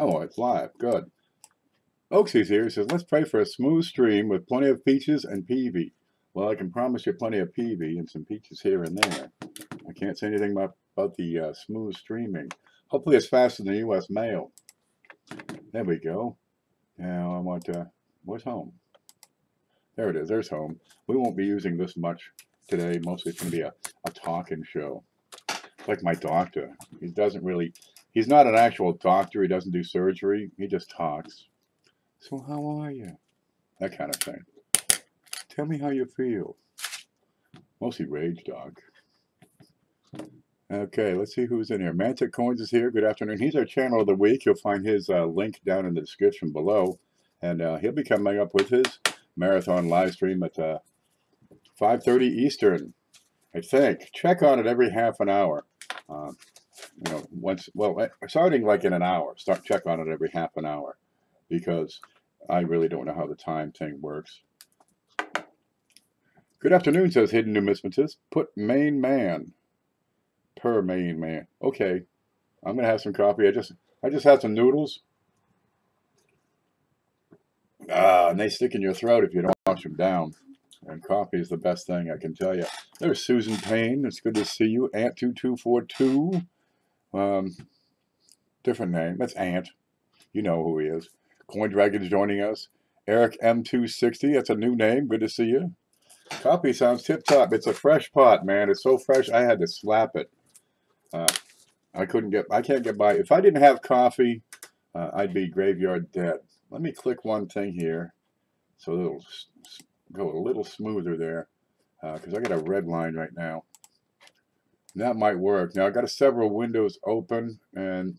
Oh, it's live. Good. Oaksy's here. He says, let's pray for a smooth stream with plenty of peaches and peavy. Well, I can promise you plenty of peavy and some peaches here and there. I can't say anything about the smooth streaming. Hopefully it's faster than the U.S. mail. There we go. Now I want to, where's home? There it is. There's home. We won't be using this much today. Mostly it's going to be a talking show. Like my doctor. He's not an actual doctor. He doesn't do surgery. He just talks. So how are you? That kind of thing. Tell me how you feel. Mostly rage dog. Okay, let's see who's in here. Mantic Coins is here. Good afternoon. He's our channel of the week. You'll find his link down in the description below. And he'll be coming up with his marathon live stream at 5:30 Eastern, I think. Check on it every half an hour. Starting like in an hour. Check on it every half an hour. Because I really don't know how the time thing works. Good afternoon, says Hidden Numismatist. Put main man. Per main man. Okay. I'm gonna have some coffee. I just had some noodles. And they stick in your throat if you don't wash them down. And coffee is the best thing, I can tell you. There's Susan Payne. It's good to see you. Ant2242. Different name. That's Ant. You know who he is. Coin Dragon's joining us. Eric M260. That's a new name. Good to see you. Coffee sounds tip-top. It's a fresh pot, man. It's so fresh, I had to slap it. I can't get by. If I didn't have coffee, I'd be graveyard dead. Let me click one thing here so it'll go a little smoother there because I got a red line right now. That might work. Now, I've got several windows open, and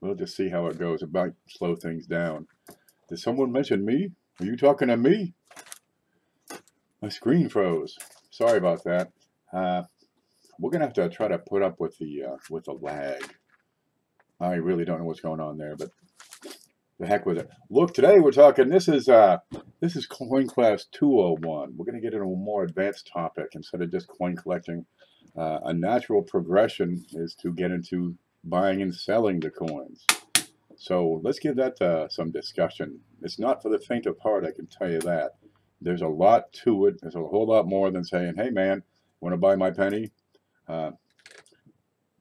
we'll just see how it goes. It might slow things down. Did someone mention me? Are you talking to me? My screen froze. Sorry about that. We're gonna have to try to put up with the lag. I really don't know what's going on there, but the heck with it. Look, today we're talking. This is Coin Class 201. We're gonna get into a more advanced topic instead of just coin collecting. A natural progression is to get into buying and selling the coins. So let's give that some discussion. It's not for the faint of heart, I can tell you that. There's a lot to it. There's a whole lot more than saying, hey man, want to buy my penny?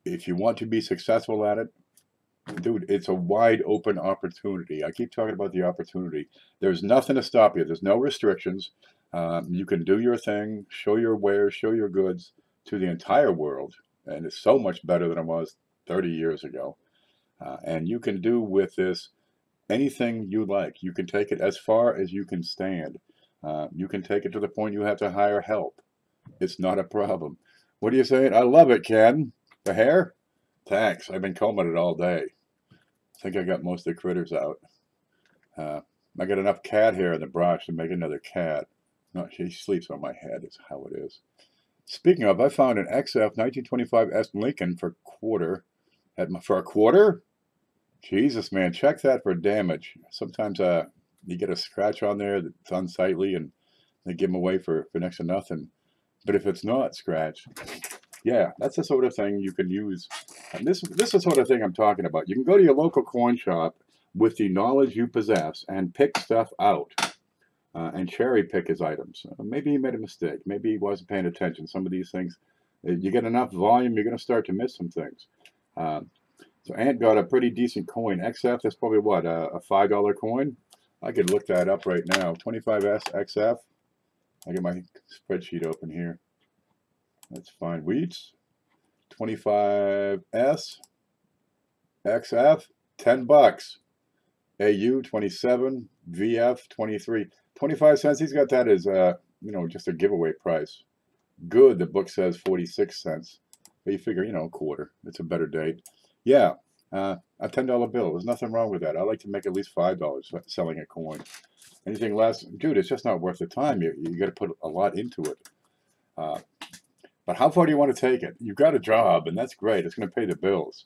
If you want to be successful at it, dude, it's a wide open opportunity. I keep talking about the opportunity. There's nothing to stop you. There's no restrictions. You can do your thing, show your wares, show your goods to the entire world. And it's so much better than it was 30 years ago. And you can do with this anything you like. You can take it as far as you can stand. You can take it to the point you have to hire help. It's not a problem. What are you saying? I love it, Ken. The hair? Thanks. I've been combing it all day. I think I got most of the critters out. I got enough cat hair in the brush to make another cat. No, she sleeps on my head is how it is. Speaking of, I found an XF 1925 S Lincoln for a quarter? Jesus, man. Check that for damage. Sometimes you get a scratch on there that's unsightly and they give them away for next to nothing. But if it's not scratched, yeah, that's the sort of thing you can use. And this is the sort of thing I'm talking about. You can go to your local coin shop with the knowledge you possess and pick stuff out and cherry pick his items. Maybe he made a mistake. Maybe he wasn't paying attention. Some of these things, you get enough volume, you're going to start to miss some things. So Ant got a pretty decent coin. XF, that's probably what, a $5 coin? I could look that up right now. 25S XF. I get my spreadsheet open here. That's fine. Wheats, 25S, XF, $10. AU, 27, VF, 23. 25 cents. He's got that as, just a giveaway price. Good, the book says 46 cents. But you figure, a quarter. It's a better date. Yeah, a $10 bill. There's nothing wrong with that. I like to make at least $5 selling a coin. Anything less, dude, it's just not worth the time. You got to put a lot into it. But how far do you want to take it? You've got a job, and that's great. It's going to pay the bills.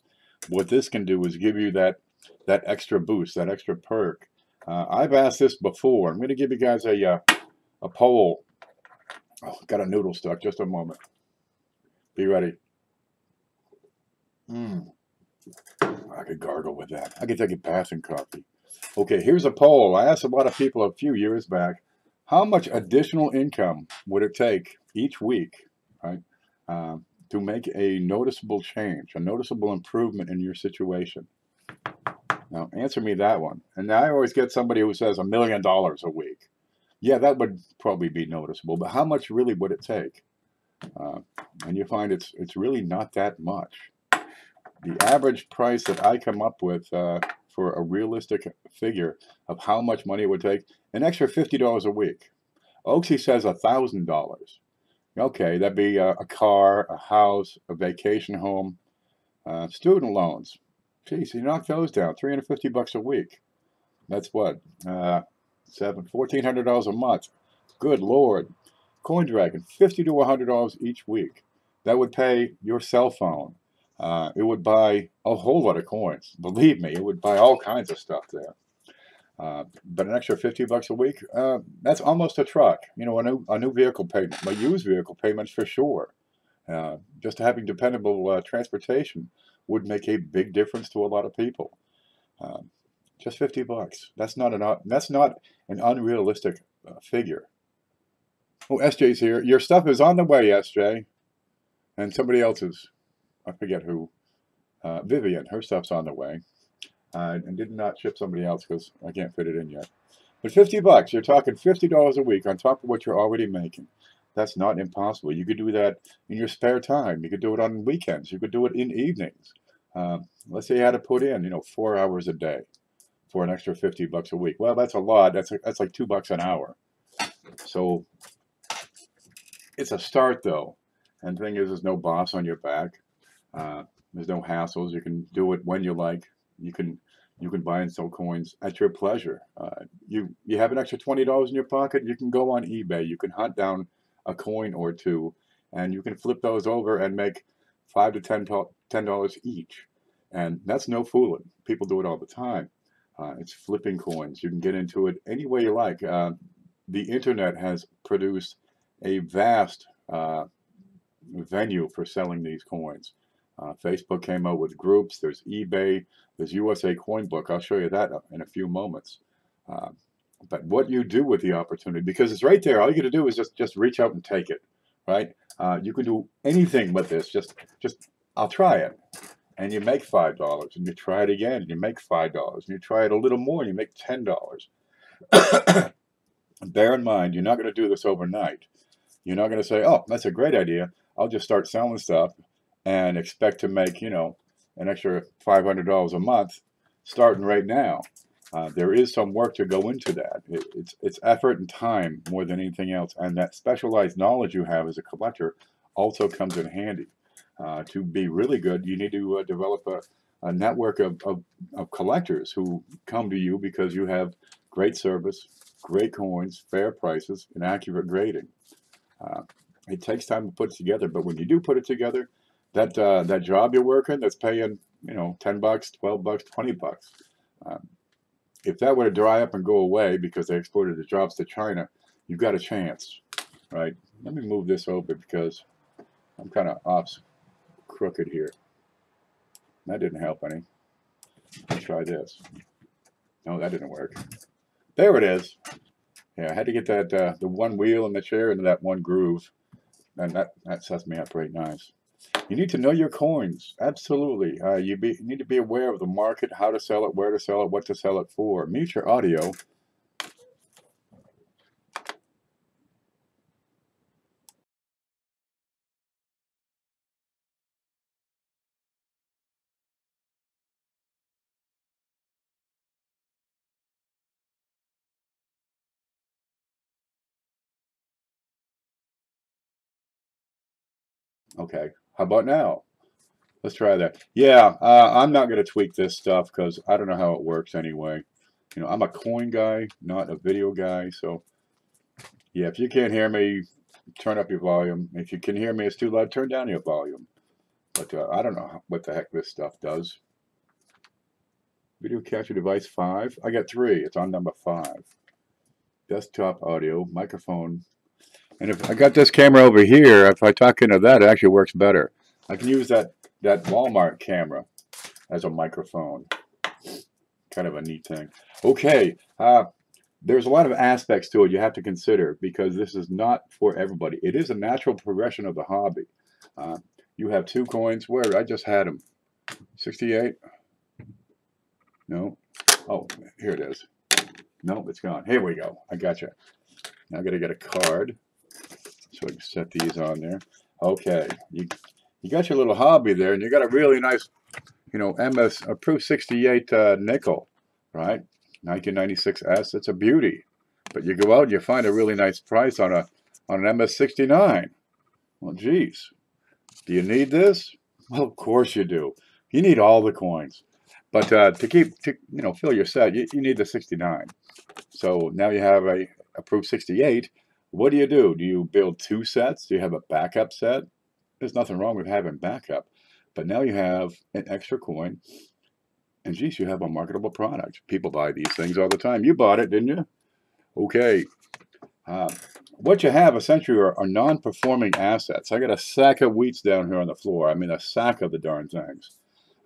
What this can do is give you that extra boost, that extra perk. I've asked this before. I'm going to give you guys a poll. Oh, got a noodle stuck. Just a moment. Be ready. I could gargle with that. I could take a bath in coffee. Okay, here's a poll. I asked a lot of people a few years back, how much additional income would it take each week, right, to make a noticeable change, a noticeable improvement in your situation? Now, answer me that one. And I always get somebody who says $1 million a week. Yeah, that would probably be noticeable, but how much really would it take? Uh, and you find it's really not that much. The average price that I come up with for a realistic figure of how much money it would take, an extra $50 a week. Oaksy says $1,000. Okay, that'd be a car, a house, a vacation home, student loans. Geez, you knock those down, $350 a week. That's what, $1,400 a month. Good Lord. Coin Dragon, $50 to $100 each week. That would pay your cell phone. It would buy a whole lot of coins. Believe me, it would buy all kinds of stuff there. But an extra $50 a week, that's almost a truck. You know, a new vehicle payment, a used vehicle payments for sure. Just having dependable transportation would make a big difference to a lot of people. Just $50. That's not an unrealistic figure. Oh, SJ's here. Your stuff is on the way, SJ. And somebody else's, I forget who, Vivian, her stuff's on the way. And did not ship somebody else because I can't fit it in yet. But $50, you're talking $50 a week on top of what you're already making. That's not impossible. You could do that in your spare time. You could do it on weekends. You could do it in evenings. Let's say you had to put in, 4 hours a day for an extra $50 a week. Well, that's a lot. That's like $2 an hour. So it's a start, though. And the thing is, there's no boss on your back. There's no hassles. You can do it when you like. You can buy and sell coins at your pleasure. You have an extra $20 in your pocket. You can go on eBay. You can hunt down a coin or two, and you can flip those over and make $5 to $10 each. And that's no fooling. People do it all the time. It's flipping coins. You can get into it any way you like. The internet has produced a vast venue for selling these coins. Facebook came out with groups. There's eBay. There's USA Coinbook. I'll show you that in a few moments. But what you do with the opportunity, because it's right there, all you got to do is just reach out and take it, right? You can do anything with this. Just I'll try it, and you make $5, and you try it again, and you make $5, and you try it a little more, and you make $10. Bear in mind, you're not going to do this overnight. You're not going to say, "Oh, that's a great idea. I'll just start selling stuff and expect to make, an extra $500 a month starting right now." There is some work to go into that. It's effort and time more than anything else. And that specialized knowledge you have as a collector also comes in handy. To be really good, you need to develop a network of collectors who come to you because you have great service, great coins, fair prices, and accurate grading. It takes time to put it together, but when you do put it together, that job you're working that's paying, $10, $12, $20. If that were to dry up and go away because they exported the jobs to China, you've got a chance, right? Let me move this over because I'm kind of off crooked here. That didn't help any. Let's try this. No, that didn't work. There it is. Yeah, I had to get that the one wheel in the chair into that one groove, and that sets me up pretty nice. You need to know your coins. Absolutely. You need to be aware of the market, how to sell it, where to sell it, what to sell it for. Mute your audio. Okay. How about now? Let's try that. Yeah, I'm not going to tweak this stuff because I don't know how it works anyway. I'm a coin guy, not a video guy. So, yeah, if you can't hear me, turn up your volume. If you can hear me, it's too loud, turn down your volume. But I don't know what the heck this stuff does. Video capture device 5. I got 3. It's on number 5. Desktop audio, microphone. And if I got this camera over here, if I talk into that, it actually works better. I can use that Walmart camera. as a microphone. Kind of a neat thing. Okay, there's a lot of aspects to it you have to consider because this is not for everybody. It is a natural progression of the hobby. You have 2 coins. Where? I just had them. 68? No. Oh, here it is. No, it's gone. Here we go. I got you. Now I got to get a card so I can set these on there. Okay, you got your little hobby there, and you got a really nice, MS approved 68 nickel, right? 1996S. It's a beauty. But you go out and you find a really nice price on an MS69. Well, geez, do you need this? Well, of course you do. You need all the coins. But to fill your set, you need the 69. So now you have a approved 68. What do? Do you build 2 sets? Do you have a backup set? There's nothing wrong with having backup. But now you have an extra coin. And geez, you have a marketable product. People buy these things all the time. You bought it, didn't you? Okay. What you have essentially are non-performing assets. I got a sack of wheats down here on the floor. I mean, a sack of the darn things.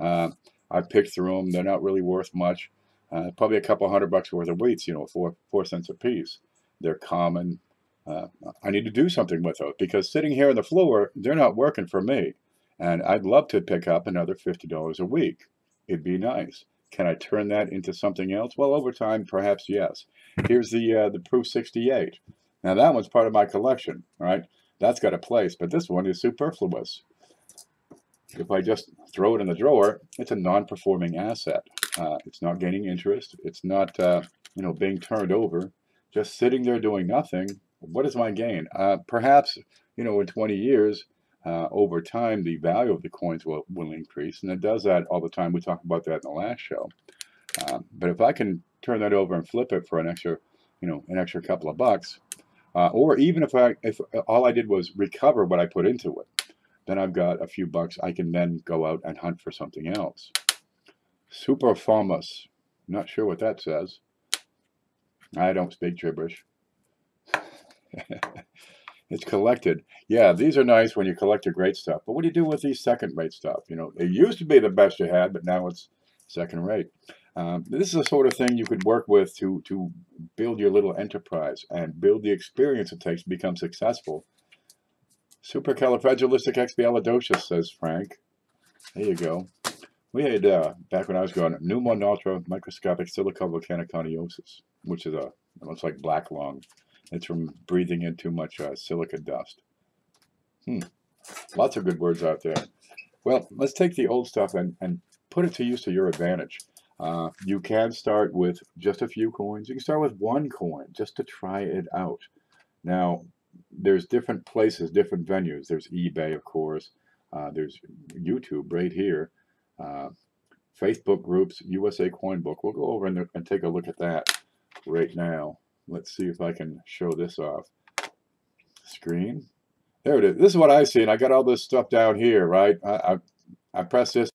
I picked through them. They're not really worth much. Probably a couple $100 worth of wheats, 4 cents a piece. They're common. I need to do something with those because sitting here on the floor, they're not working for me. And I'd love to pick up another $50 a week. It'd be nice. Can I turn that into something else? Well, over time, perhaps yes. Here's the Proof 68. Now that one's part of my collection, right? That's got a place, but this one is superfluous. If I just throw it in the drawer, it's a non-performing asset. It's not gaining interest. It's not, being turned over. Just sitting there doing nothing. What is my gain? Perhaps, in 20 years, over time, the value of the coins will increase, and it does that all the time. We talked about that in the last show. But if I can turn that over and flip it for an extra couple of bucks, or even if all I did was recover what I put into it, then I've got a few bucks. I can then go out and hunt for something else. Super famous. Not sure what that says. I don't speak gibberish. It's collected. Yeah, these are nice when you collect your great stuff. But what do you do with these second-rate stuff? It used to be the best you had, but now it's second-rate. This is the sort of thing you could work with to build your little enterprise and build the experience it takes to become successful. Supercalifragilisticexpialidocious, says Frank. There you go. We had, back when I was going, pneumonoultra microscopic silicovolcaniconiosis, which is it looks like black lung. It's from breathing in too much silica dust. Lots of good words out there. Well, let's take the old stuff and put it to use to your advantage. You can start with just a few coins. You can start with 1 coin just to try it out. Now, there's different places, different venues. There's eBay, of course. There's YouTube right here. Facebook groups, USA Coin Book. We'll go over and take a look at that right now. Let's see if I can show this off. Screen. There it is. This is what I see, and I got all this stuff down here, right? I press this,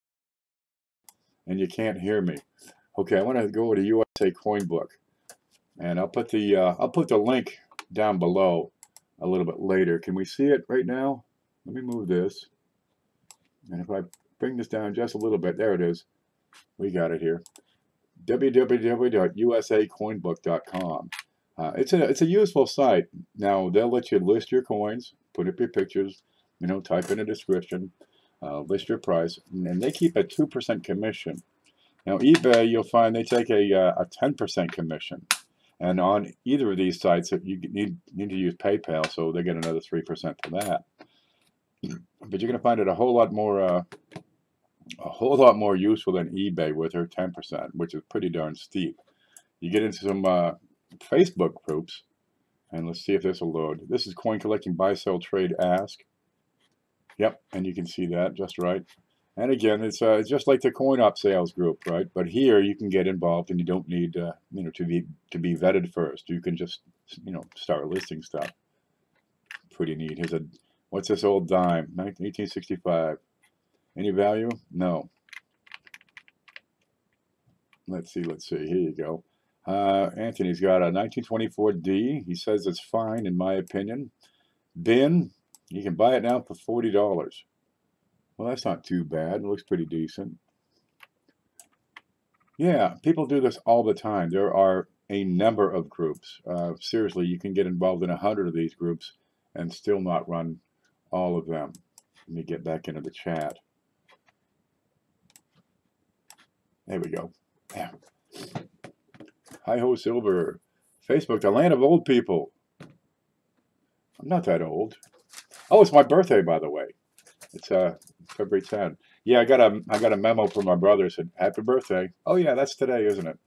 and you can't hear me. Okay, I want to go to USA Coin Book, and I'll put the link down below a little bit later. Can we see it right now? Let me move this, and if I bring this down just a little bit, there it is. We got it here. www.usacoinbook.com. It's a useful site. Now they'll let you list your coins, put up your pictures, type in a description, list your price, and they keep a 2% commission. Now eBay, you'll find they take a 10% commission, and on either of these sites, you need to use PayPal, so they get another 3% for that. But you're going to find it a whole lot more useful than eBay with their 10%, which is pretty darn steep. You get into some Facebook groups, and let's see if this will load. This is Coin Collecting Buy Sell Trade Ask. Yep, and you can see that just right. And again, it's just like the Coin Op Sales group, right? But here you can get involved, and you don't need to be vetted first. You can just start listing stuff. Pretty neat. Here's what's this old dime? 1865. Any value? No. Let's see. Here you go. Anthony's got a 1924D. He says it's fine, in my opinion. Bin, you can buy it now for $40. Well, that's not too bad. It looks pretty decent. Yeah, people do this all the time. There are a number of groups. Seriously, you can get involved in 100 of these groups and still not run all of them. Let me get back into the chat. There we go. Yeah. Hi ho Silver. Facebook, the land of old people. I'm not that old. Oh, it's my birthday, by the way. It's February 10th. Yeah, I got a memo from my brother that said, "Happy birthday." Oh yeah, that's today, isn't it?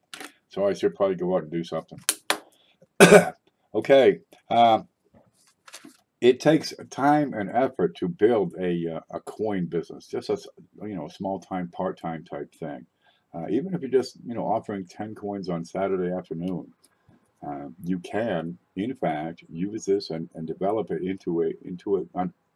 So I should probably go out and do something. Okay. It takes time and effort to build a coin business, just a small time, part time type thing. Even if you're just offering 10 coins on Saturday afternoon, you can in fact use this and develop it into a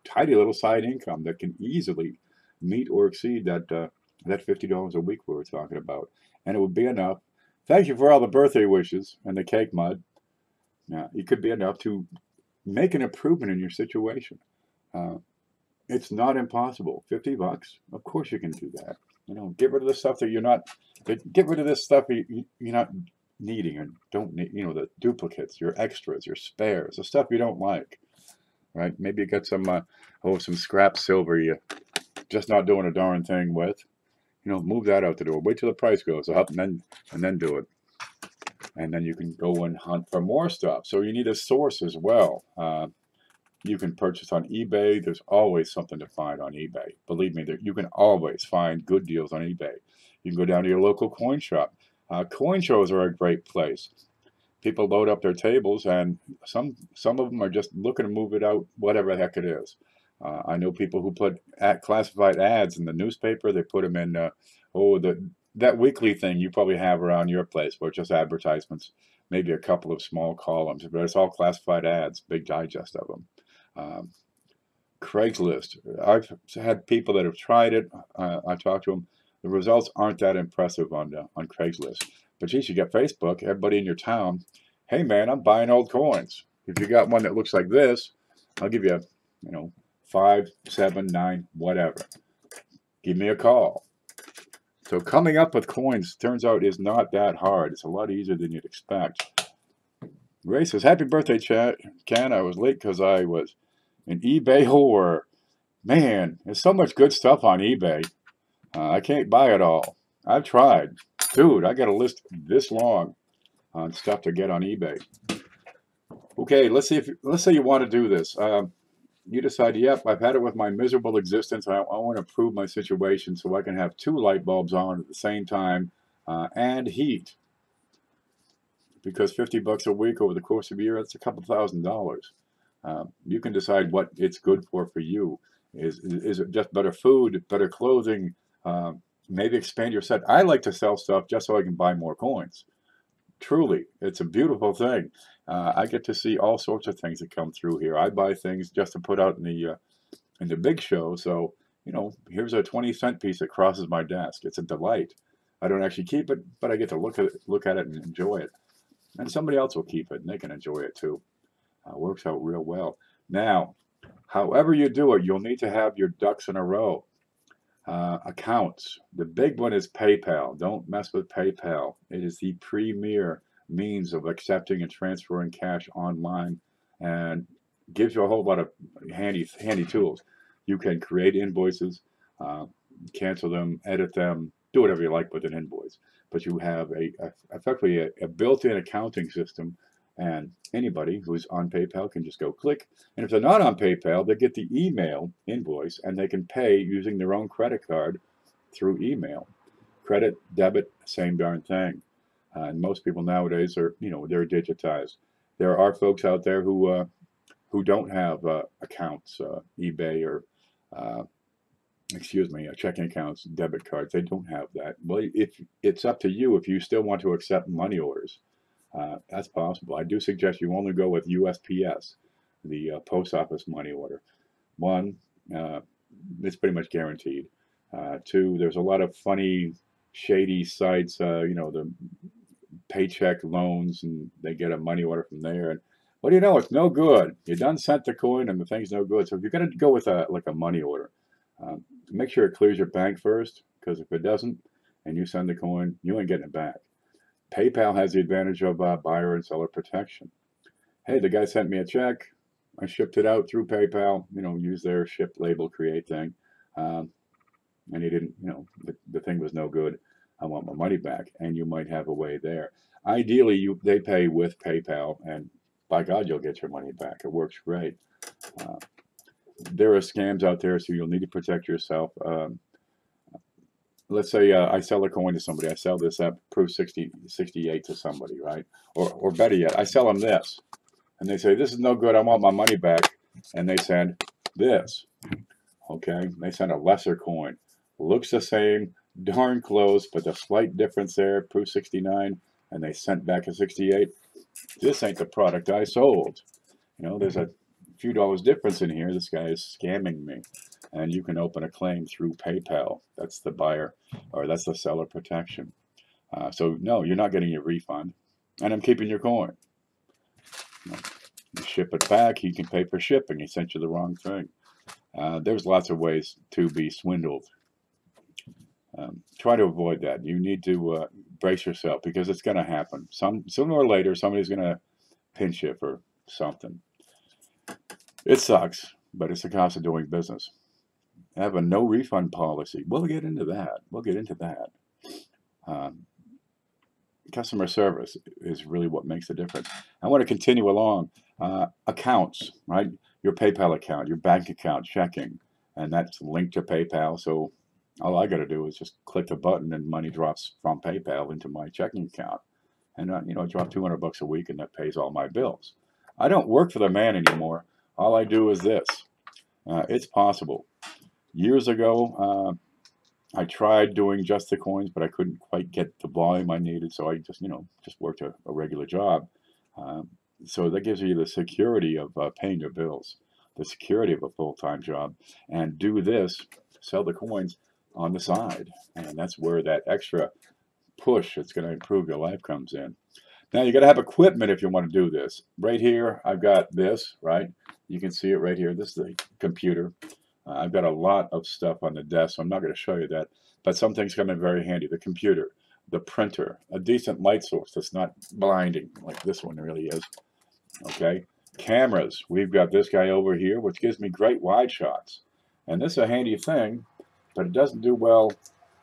tidy little side income that can easily meet or exceed that $50 a week we were talking about, and it would be enough. Thank you for all the birthday wishes and the cake mud. It could be enough to make an improvement in your situation. Uh, it's not impossible. $50, of course you can do that. Get rid of the stuff that you're not. Get rid of this stuff you're not needing and don't need. The duplicates, your extras, your spares, the stuff you don't like. Right? Maybe you got some scrap silver you're just not doing a darn thing with. Move that out the door. Wait till the price goes up and then do it. And then you can go and hunt for more stuff. So you need a source as well. You can purchase on eBay. There's always something to find on eBay. Believe me, you can always find good deals on eBay. You can go down to your local coin shop. Coin shows are a great place. People load up their tables, and some of them are just looking to move it out, whatever the heck it is. I know people who put classified ads in the newspaper. They put them in that weekly thing you probably have around your place, where it's just advertisements, maybe a couple of small columns, but it's all classified ads, big digest of them. Craigslist. I've had people that have tried it. I talked to them. The results aren't that impressive on Craigslist. But geez, you got Facebook. Everybody in your town. Hey man, I'm buying old coins. If you got one that looks like this, I'll give you, 5, 7, 9, whatever. Give me a call. So coming up with coins turns out is not that hard. It's a lot easier than you'd expect. Ray says, "Happy birthday, Ken. I was late because I was an eBay whore." Man, there's so much good stuff on eBay. I can't buy it all. I've tried. Dude, I got a list this long on stuff to get on eBay. Okay, let's say you want to do this. You decide, yep, I've had it with my miserable existence. I want to improve my situation so I can have 2 light bulbs on at the same time and heat. Because $50 a week over the course of a year, that's a couple $1,000. You can decide what it's good for you. Is it just better food, better clothing? Maybe expand your set. I like to sell stuff just so I can buy more coins. Truly, it's a beautiful thing. I get to see all sorts of things that come through here. I buy things just to put out in the big show. So here's a 20-cent piece that crosses my desk. It's a delight. I don't actually keep it, but I get to look at it and enjoy it. And somebody else will keep it and they can enjoy it too. Works out real well. Now, however you do it, you'll need to have your ducks in a row. Accounts. The big one is PayPal. Don't mess with PayPal. It is the premier means of accepting and transferring cash online, and gives you a whole lot of handy tools. You can create invoices, cancel them, edit them, do whatever you like with an invoice. But you have effectively a built-in accounting system, and anybody who's on PayPal can just go click. And if they're not on PayPal, they get the email invoice and they can pay using their own credit card through email. Credit, debit, same darn thing. And most people nowadays are, they're digitized. There are folks out there who don't have accounts, eBay or checking accounts, debit cards. They don't have that. Well, if it's up to you, if you still want to accept money orders, that's possible. I do suggest you only go with USPS, the post office money order. One, it's pretty much guaranteed. 2, there's a lot of funny, shady sites, the paycheck loans, and they get a money order from there. And what do you know? It's no good. You done sent the coin, and the thing's no good. So if you're going to go with a money order, make sure it clears your bank first, because if it doesn't, and you send the coin, you ain't getting it back. PayPal has the advantage of buyer and seller protection. Hey, the guy sent me a check. I shipped it out through PayPal, use their ship label create thing. And he didn't, the thing was no good. I want my money back. And you might have a way there. Ideally, they pay with PayPal, and by God, you'll get your money back. It works great. There are scams out there, so you'll need to protect yourself. Let's say I sell a coin to somebody. I sell this at proof 68 to somebody, right? Or better yet, I sell them this. And they say, this is no good, I want my money back. And they send this, okay? They send a lesser coin. Looks the same, darn close, but the slight difference there, proof 69, and they sent back a 68. This ain't the product I sold. There's a few dollars difference in here. This guy is scamming me. And you can open a claim through PayPal. That's the buyer, or that's the seller protection. So no, you're not getting your refund, and I'm keeping your coin. You ship it back, he can pay for shipping. He sent you the wrong thing. There's lots of ways to be swindled. Try to avoid that. You need to brace yourself, because it's going to happen. Sooner or later, somebody's going to pinch you for something. It sucks, but it's the cost of doing business. Have a no refund policy. We'll get into that. Customer service is really what makes the difference. I want to continue along. Accounts, right? Your PayPal account, your bank account, checking, and that's linked to PayPal. So all I got to do is just click a button, and money drops from PayPal into my checking account. And I drop $200 a week, and that pays all my bills. I don't work for the man anymore. All I do is this. It's possible. Years ago, I tried doing just the coins, but I couldn't quite get the volume I needed, so I just worked a regular job. So that gives you the security of paying your bills, the security of a full-time job, and do this, sell the coins on the side, and that's where that extra push that's going to improve your life comes in. Now, you got to have equipment if you want to do this. Right here, I've got this, right? You can see it right here. This is the computer. I've got a lot of stuff on the desk, so I'm not going to show you that. But some things come in very handy. The computer, the printer, a decent light source that's not blinding like this one really is. Okay? Cameras. We've got this guy over here, which gives me great wide shots. And this is a handy thing, but it doesn't do well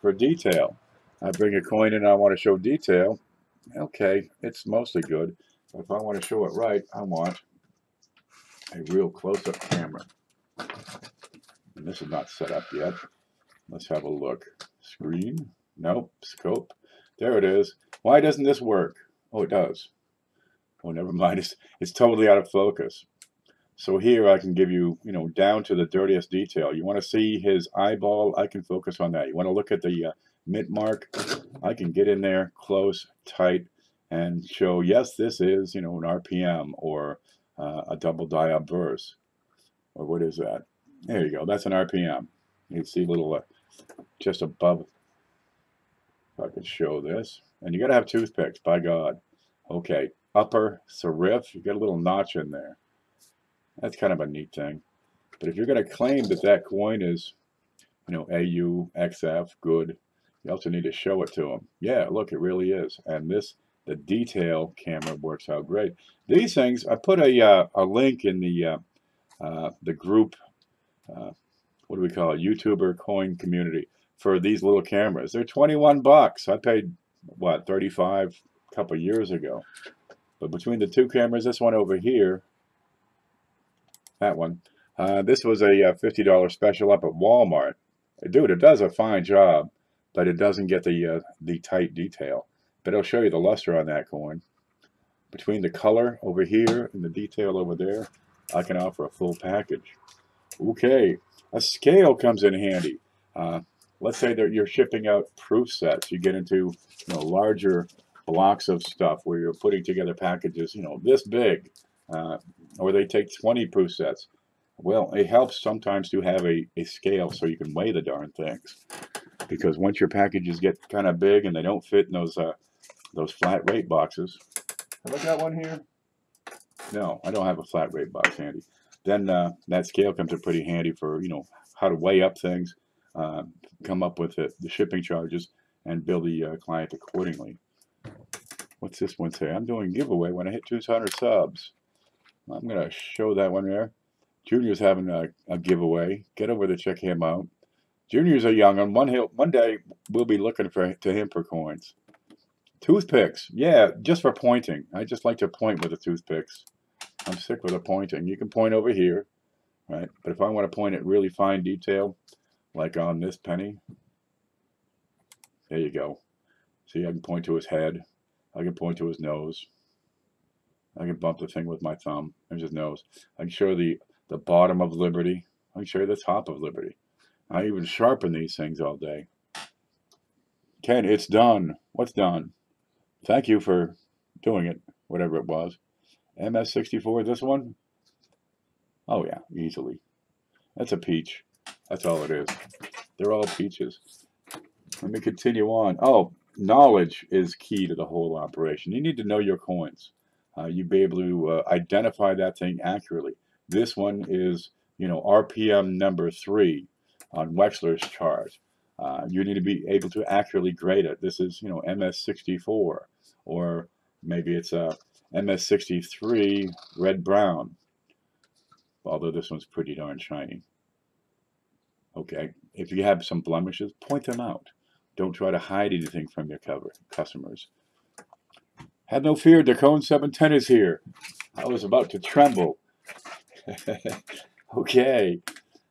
for detail. I bring a coin in and I want to show detail. Okay, it's mostly good. But if I want to show it right, I want a real close-up camera. And this is not set up yet. Let's have a look. Screen? Nope. Scope. There it is. Why doesn't this work? Oh, it does. Oh, never mind. It's totally out of focus. So here I can give you, down to the dirtiest detail. You want to see his eyeball? I can focus on that. You want to look at the mint mark? I can get in there close, tight, and show, yes, this is, an RPM or a double diop burst. Or what is that? There you go. That's an RPM. You can see a little just above. If I could show this. And you got to have toothpicks, by God. Okay. Upper serif. You got a little notch in there. That's kind of a neat thing. But if you're going to claim that that coin is, AU, XF, good, you also need to show it to them. Yeah, look, it really is. And the detail camera works out great. These things, I put a link in the group. What do we call it? YouTuber coin community for these little cameras. They're 21 bucks. I paid what, 35 a couple years ago. But between the two cameras, this one over here, that one, this was a $50 special up at Walmart. Dude, it does a fine job, but it doesn't get the tight detail. But it'll show you the luster on that coin. Between the color over here and the detail over there, I can offer a full package. Okay, a scale comes in handy. Let's say that you're shipping out proof sets. You get into larger blocks of stuff where you're putting together packages, this big, or they take 20 proof sets. Well, it helps sometimes to have a scale so you can weigh the darn things. Because once your packages get kind of big and they don't fit in those flat rate boxes. Have I got one here? No, I don't have a flat rate box handy. Then that scale comes in pretty handy for, how to weigh up things, come up with the shipping charges, and bill the client accordingly. What's this one say? I'm doing giveaway when I hit 200 subs. I'm going to show that one there. Junior's having a giveaway. Get over to check him out. Junior's a young one. One day we'll be looking to him for coins. Toothpicks. Yeah, just for pointing. I just like to point with the toothpicks. I'm sick with the pointing. You can point over here, right? But if I want to point at really fine detail, like on this penny, there you go. See, I can point to his head. I can point to his nose. I can bump the thing with my thumb. There's his nose. I can show the bottom of Liberty. I can show you the top of Liberty. I even sharpen these things all day. Ken, it's done. What's done? Thank you for doing it, whatever it was. MS64, this one? Oh yeah, easily. That's a peach. That's all it is. They're all peaches. Let me continue on. Oh, knowledge is key to the whole operation. You need to know your coins. You'd be able to identify that thing accurately. This one is, RPM number 3 on Wechsler's chart. You need to be able to accurately grade it. This is, MS64, or maybe it's a MS63 red-brown, although this one's pretty darn shiny. Okay, if you have some blemishes, point them out. Don't try to hide anything from your customers. Have no fear, Dacone 710 is here. I was about to tremble. Okay,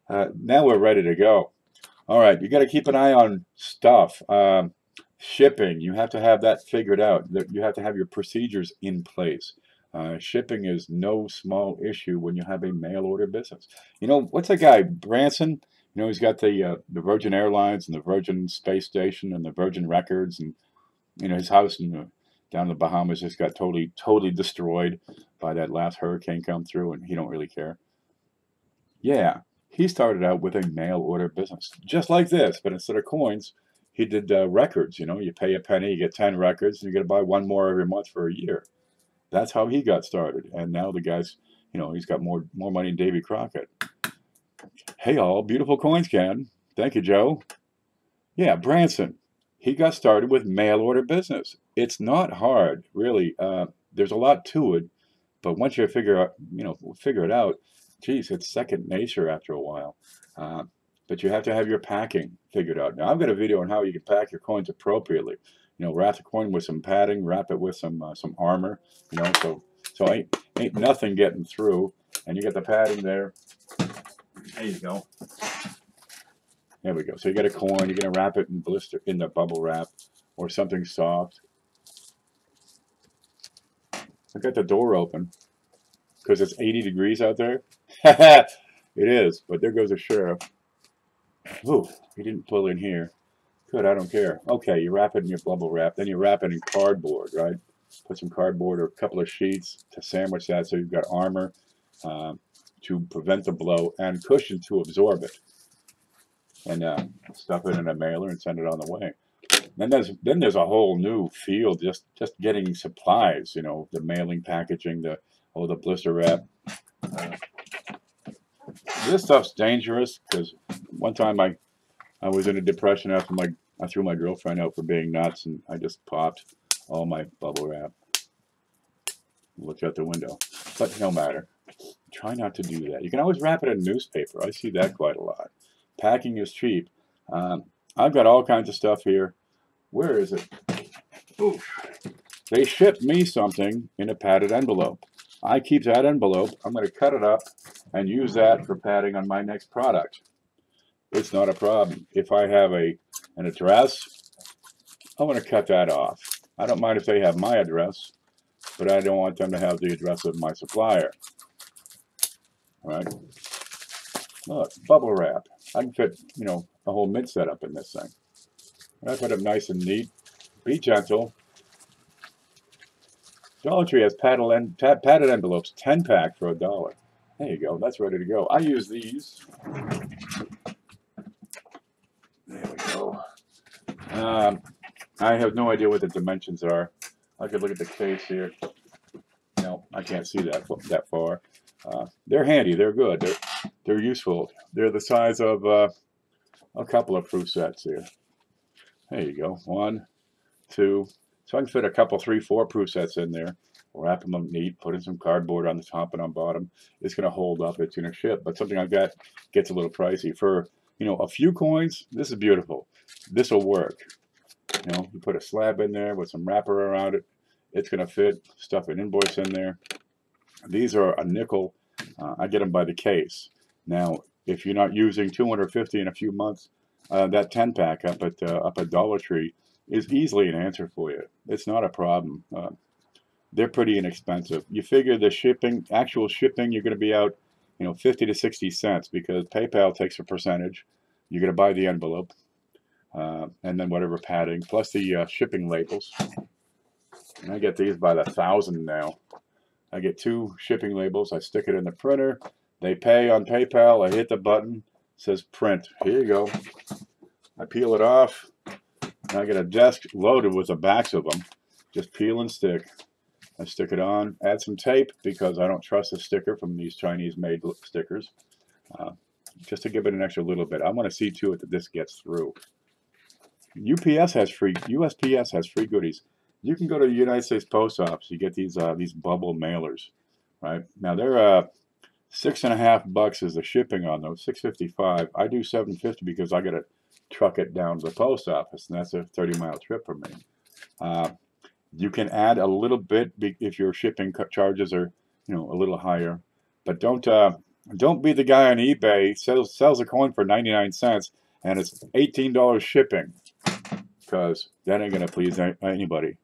now we're ready to go. All right, you got to keep an eye on stuff. Shipping, you have to have that figured out. You have to have your procedures in place. Shipping is no small issue when you have a mail order business. What's that guy, Branson? He's got the Virgin Airlines and the Virgin Space Station and the Virgin Records, and his house down in the Bahamas just got totally destroyed by that last hurricane come through, and he don't really care. Yeah, he started out with a mail order business, just like this, but instead of coins, he did records. You pay a penny, you get 10 records, and you got to buy one more every month for a year. That's how he got started, and now the guy's, he's got more money than Davy Crockett. Hey all, beautiful coins, Ken. Thank you, Joe. Yeah, Branson. He got started with mail order business. It's not hard, really. There's a lot to it, but once you figure it out, geez, it's second nature after a while. But you have to have your packing figured out. Now, I've got a video on how you can pack your coins appropriately. Wrap the coin with some padding, wrap it with some armor. So ain't nothing getting through. And you get the padding there. There you go. There we go. So you get a coin. You're gonna wrap it in the bubble wrap or something soft. I got the door open because it's 80 degrees out there. It is, but there goes the sheriff. Ooh, he didn't pull in here. Good, I don't care. Okay, you wrap it in your bubble wrap. Then you wrap it in cardboard, right? Put some cardboard or a couple of sheets to sandwich that so you've got armor to prevent the blow and cushion to absorb it. And stuff it in a mailer and send it on the way. Then there's a whole new field just getting supplies. The mailing, packaging, the blister wrap. This stuff's dangerous because one time I was in a depression after I threw my girlfriend out for being nuts, and I just popped all my bubble wrap. Looked out the window, but no matter. Try not to do that. You can always wrap it in newspaper. I see that quite a lot. Packing is cheap. I've got all kinds of stuff here. Where is it? Oof. They shipped me something in a padded envelope. I keep that envelope. I'm going to cut it up and use that for padding on my next product. It's not a problem. If I have an address, I'm going to cut that off. I don't mind if they have my address, but I don't want them to have the address of my supplier. All right. Look, bubble wrap. I can fit, a whole mint setup in this thing. I put it nice and neat. Be gentle. Dollar Tree has padded envelopes, 10-pack for $1. There you go. That's ready to go. I use these. There we go. I have no idea what the dimensions are. I could look at the case here. No, I can't see that far. They're handy. They're good. They're useful. They're the size of a couple of proof sets here. There you go. 1, 2. So I can fit a couple, 3, 4 proof sets in there. Wrap them up neat, put in some cardboard on the top and on bottom. It's going to hold up. It's going to ship. But something like that gets a little pricey. For, you know, a few coins, this is beautiful. This will work. You know, you put a slab in there with some wrapper around it. It's going to fit. Stuff an invoice in there. These are a nickel. I get them by the case. Now, if you're not using 250 in a few months, that 10-pack up at Dollar Tree is easily an answer for you. It's not a problem. They're pretty inexpensive. You figure the shipping, actual shipping, you're going to be out, you know, 50 to 60 cents because PayPal takes a percentage. You're going to buy the envelope, and then whatever padding, plus the shipping labels. And I get these by the 1,000 now. I get 2 shipping labels. I stick it in the printer. They pay on PayPal. I hit the button. It says print. Here you go. I peel it off. And I get a desk loaded with the backs of them. Just peel and stick. I stick it on. Add some tape because I don't trust the sticker from these Chinese-made stickers. Just to give it an extra little bit. I want to see to it that this gets through. USPS has free goodies. You can go to the United States Post Office. You get these bubble mailers, right? Now they're $6.50 is the shipping on those. $6.55. I do $7.50 because I got to truck it down to the post office, and that's a 30-mile trip for me. You can add a little bit if your shipping charges are, you know, a little higher, but don't be the guy on eBay sells a coin for 99 cents and it's $18 shipping, because that ain't gonna please anybody.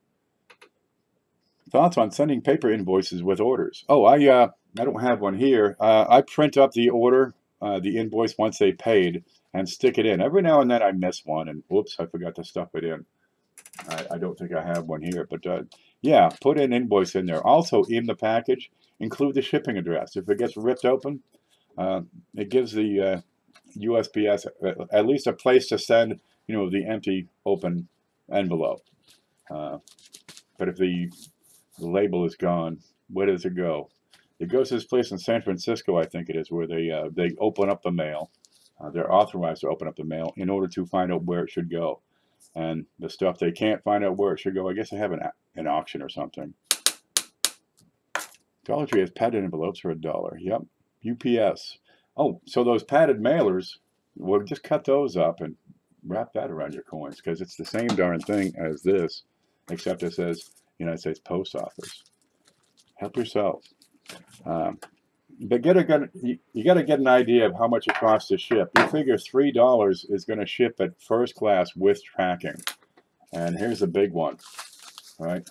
Thoughts on sending paper invoices with orders? Oh, I don't have one here. I print up the order, the invoice once they paid, and stick it in. Every now and then I miss one, and whoops, I forgot to stuff it in. I don't think I have one here, but yeah, put an invoice in there. Also, in the package, include the shipping address. If it gets ripped open, it gives the USPS at least a place to send, you know, the empty open envelope. But if the label is gone, where does it go? It goes to this place in San Francisco, I think it is, where they open up the mail. They're authorized to open up the mail in order to find out where it should go. And the stuff they can't find out where it should go, I guess they have an auction or something. Dollar Tree has padded envelopes for $1. Yep. UPS. Oh, so those padded mailers, well, just cut those up and wrap that around your coins, because it's the same darn thing as this, except it says United States Post Office. Help yourself. But you got to get an idea of how much it costs to ship. You figure $3 is going to ship at first class with tracking. And here's the big one, right?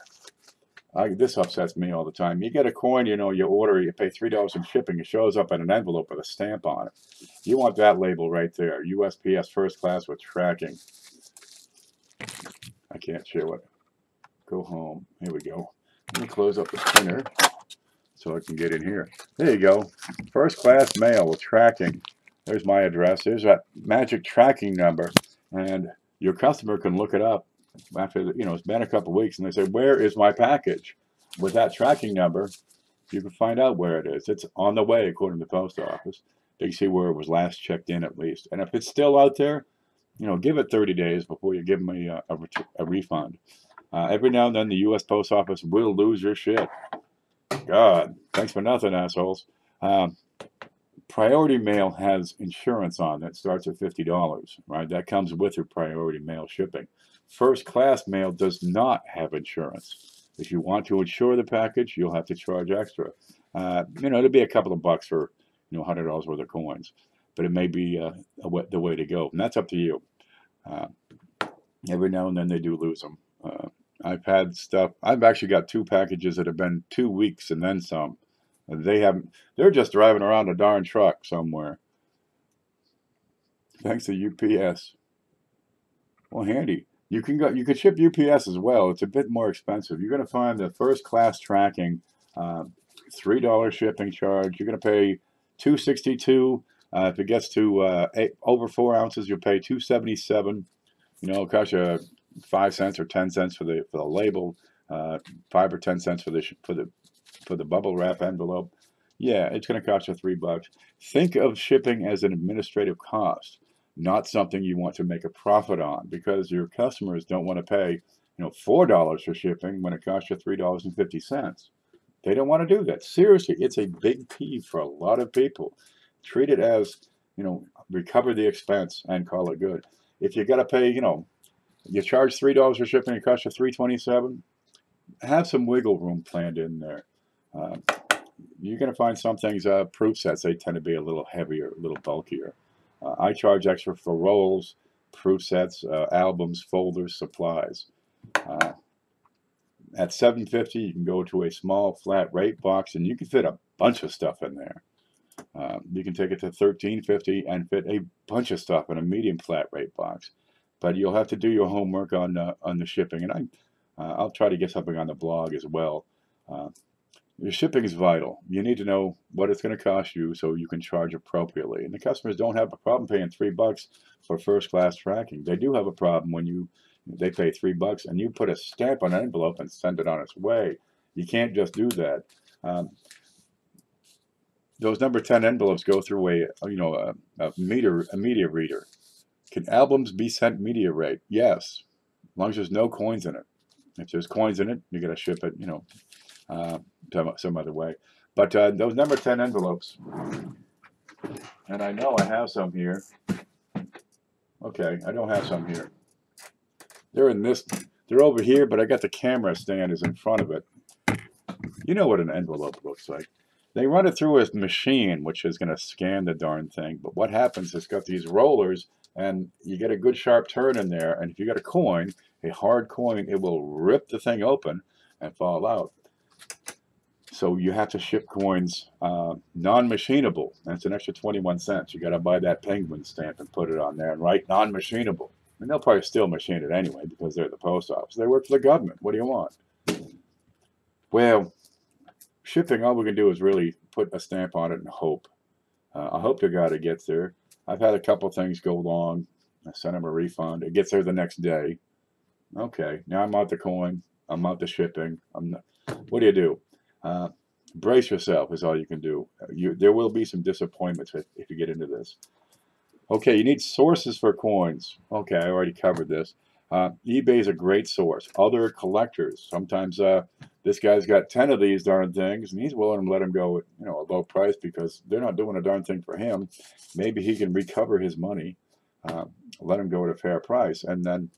This upsets me all the time. You get a coin, you know, you order, you pay $3 in shipping. It shows up in an envelope with a stamp on it. You want that label right there, USPS first class with tracking. I can't show it. Go home. Here we go. Let me close up the printer so I can get in here. There you go. First class mail with tracking. There's my address. There's that magic tracking number. And your customer can look it up after, you know, it's been a couple of weeks, and they say, where is my package? With that tracking number, you can find out where it is. It's on the way, according to the post office. They can see where it was last checked in, at least. And if it's still out there, you know, give it 30 days before you give them a refund. Every now and then, the U.S. Post Office will lose your shit. God, thanks for nothing, assholes. Priority mail has insurance on that starts at $50, right? That comes with your priority mail shipping. First class mail does not have insurance. If you want to insure the package, you'll have to charge extra. You know, it'll be a couple of bucks for, you know, $100 worth of coins, but it may be the way to go, and that's up to you. Every now and then they do lose them. I've had stuff. I've actually got 2 packages that have been 2 weeks and then some. They're just driving around a darn truck somewhere. Thanks to UPS. Well, handy. You can ship UPS as well. It's a bit more expensive. You're going to find the first class tracking, $3 shipping charge. You're going to pay $2.62. If it gets to over 4 ounces, you'll pay $2.77. You know, it'll cost you 5 cents or 10 cents for the label, 5 or 10 cents for the bubble wrap envelope. Yeah, it's going to cost you $3. Think of shipping as an administrative cost, not something you want to make a profit on, because your customers don't want to pay, $4 for shipping when it costs you $3.50. They don't want to do that. Seriously, it's a big peeve for a lot of people. Treat it as, recover the expense and call it good. If you got to pay, you charge $3 for shipping, it costs you $3.27. Have some wiggle room planned in there. You're going to find some things, proof sets, they tend to be a little heavier, a little bulkier. I charge extra for rolls, proof sets, albums, folders, supplies. At $7.50, you can go to a small flat rate box, and you can fit a bunch of stuff in there. You can take it to $13.50 and fit a bunch of stuff in a medium flat rate box. But you'll have to do your homework on the shipping, and I'll try to get something on the blog as well. Your shipping is vital. You need to know what it's going to cost you so you can charge appropriately. And the customers don't have a problem paying $3 for first-class tracking. They do have a problem when they pay $3 and you put a stamp on an envelope and send it on its way. You can't just do that. Those number 10 envelopes go through a media reader. Can albums be sent media rate? Yes, as long as there's no coins in it. If there's coins in it, you got to ship it, some other way. But those number 10 envelopes, and I know I have some here. Okay, I don't have some here. They're over here, but I got the camera stand is in front of it. You know what an envelope looks like. They run it through a machine, which is going to scan the darn thing. But what happens, it's got these rollers, and you get a good sharp turn in there. And if you got a coin, a hard coin, it will rip the thing open and fall out. So you have to ship coins non-machinable. That's an extra 21 cents. You got to buy that penguin stamp and put it on there and write non-machinable. And they'll probably still machine it anyway because they're the post office. They work for the government. What do you want? Well, shipping, all we can do is really put a stamp on it and hope. I hope to God it gets there. I've had a couple things go wrong. I sent them a refund. It gets there the next day. Okay, now I'm out the coin. I'm out the shipping. What do? Brace yourself is all you can do. There will be some disappointments if you get into this. Okay, you need sources for coins. Okay, I already covered this. eBay is a great source. Other collectors. Sometimes this guy's got 10 of these darn things, and he's willing to let them go at a low price because they're not doing a darn thing for him. Maybe he can recover his money, let them go at a fair price, and then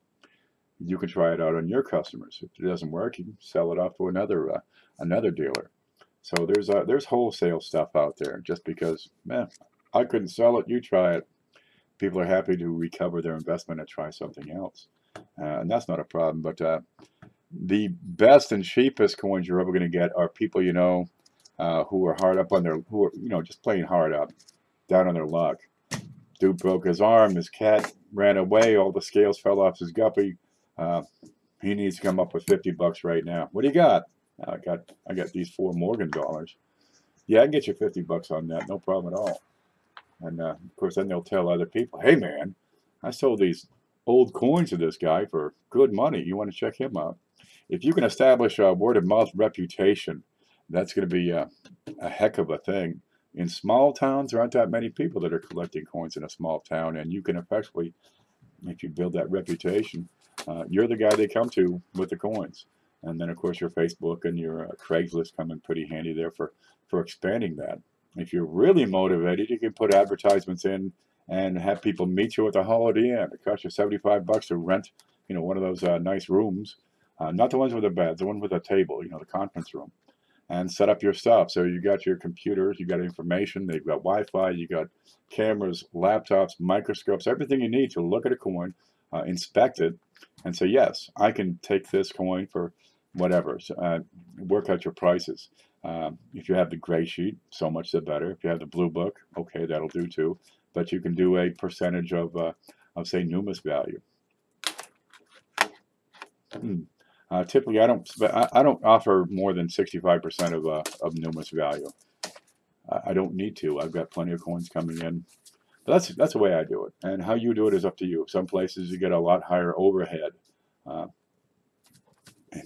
you can try it out on your customers. If it doesn't work, you can sell it off to another dealer. So there's wholesale stuff out there. Just because, I couldn't sell it, you try it. People are happy to recover their investment and try something else. And that's not a problem. But the best and cheapest coins you're ever going to get are people who are hard up on who are just playing hard up, down on their luck. Dude broke his arm, his cat ran away, all the scales fell off his guppy. He needs to come up with $50 right now. What do you got? I got these 4 Morgan dollars. Yeah, I can get you $50 on that, no problem at all. And of course, then they'll tell other people, hey man, I sold these old coins to this guy for good money. You want to check him out? If you can establish a word-of-mouth reputation, that's going to be a heck of a thing. In small towns, there aren't that many people that are collecting coins in a small town, and you can effectively, if you build that reputation, you're the guy they come to with the coins. And then, of course, your Facebook and your Craigslist come in pretty handy there for expanding that. If you're really motivated, you can put advertisements in and have people meet you at the Holiday Inn. It costs you $75 to rent, one of those nice rooms. Not the ones with the beds, the one with a table, the conference room. And set up your stuff. So you got your computers, you got information, they've got Wi-Fi, you got cameras, laptops, microscopes, everything you need to look at a coin, inspect it, and say, yes, I can take this coin for whatever. So, work out your prices. If you have the gray sheet, so much the better. If you have the blue book, okay, that'll do too. But you can do a percentage of say, Numis value. Typically, I don't offer more than 65% of Numis value. I don't need to. I've got plenty of coins coming in. But that's the way I do it. And how you do it is up to you. Some places you get a lot higher overhead. And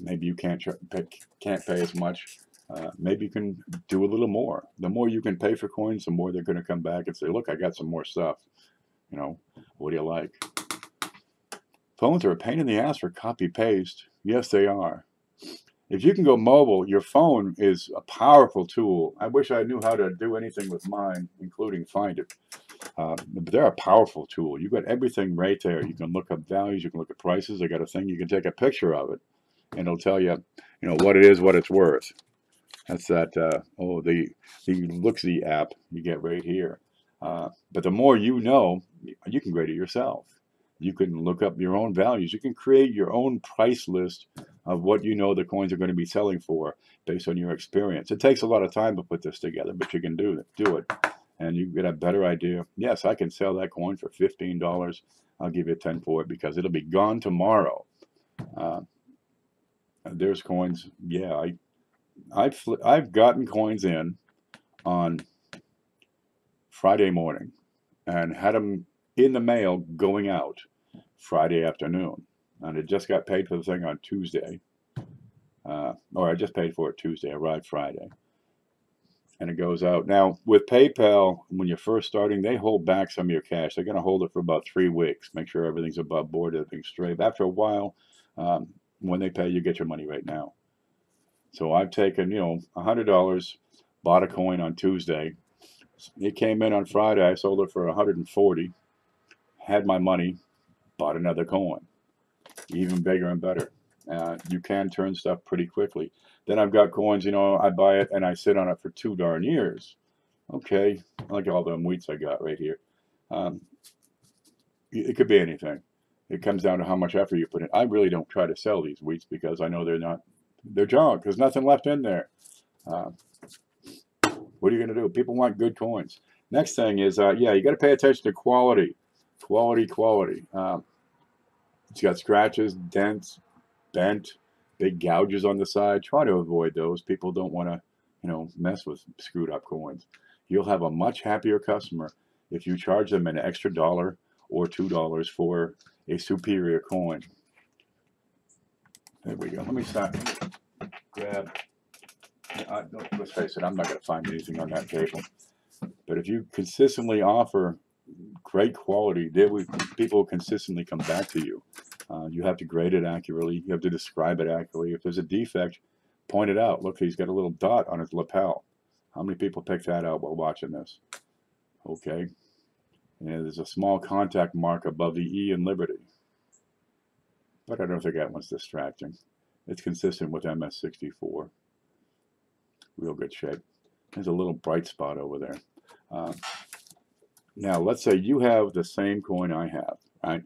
maybe you can't pay as much. Maybe you can do a little more. The more you can pay for coins, the more they're going to come back and say, look, I got some more stuff. You know, what do you like? Phones are a pain in the ass for copy paste. Yes, they are. If you can go mobile, your phone is a powerful tool. I wish I knew how to do anything with mine, including find it. But they're a powerful tool. You've got everything right there. You can look up values. You can look at prices. They got a thing. You can take a picture of it, and it'll tell you, you know, what it is, what it's worth. That's that. The Looksy app you get right here. But the more you know, you can grade it yourself. You can look up your own values. You can create your own price list of what you know the coins are going to be selling for based on your experience. It takes a lot of time to put this together, but you can do it. And you get a better idea. Yes, I can sell that coin for $15. I'll give you 10 for it because it'll be gone tomorrow. There's coins. Yeah, I've gotten coins in on Friday morning and had them in the mail going out Friday afternoon, and it just got paid for the thing on Tuesday. Or I just paid for it Tuesday, arrived Friday, and it goes out. Now with PayPal, when you're first starting, they hold back some of your cash. They're going to hold it for about 3 weeks, make sure everything's above board, everything's straight. After a while, when they pay, you get your money right now. So I've taken, you know, $100, bought a coin on Tuesday. It came in on Friday. I sold it for 140, had my money, bought another coin, even bigger and better. You can turn stuff pretty quickly. Then I've got coins, you know, I buy it and I sit on it for 2 darn years. Okay, like all them wheats I got right here. It could be anything. It comes down to how much effort you put in. I really don't try to sell these wheats because I know they're junk. There's nothing left in there. What are you going to do? People want good coins. Next thing is, yeah, you got to pay attention to quality. Quality. It's got scratches, dents, bent, big gouges on the side. Try to avoid those. People don't want to, you know, mess with screwed up coins. You'll have a much happier customer if you charge them an extra $1 or $2 for a superior coin. There we go. Let me stop. Grab. Let's face it, I'm not going to find anything on that table. But if you consistently offer great quality, people will consistently come back to you. You have to grade it accurately. You have to describe it accurately. If there's a defect, point it out. Look, he's got a little dot on his lapel. How many people pick that out while watching this? Okay. And there's a small contact mark above the E in Liberty. But I don't think that one's distracting. It's consistent with MS64. Real good shape. There's a little bright spot over there. Now, let's say you have the same coin I have, right?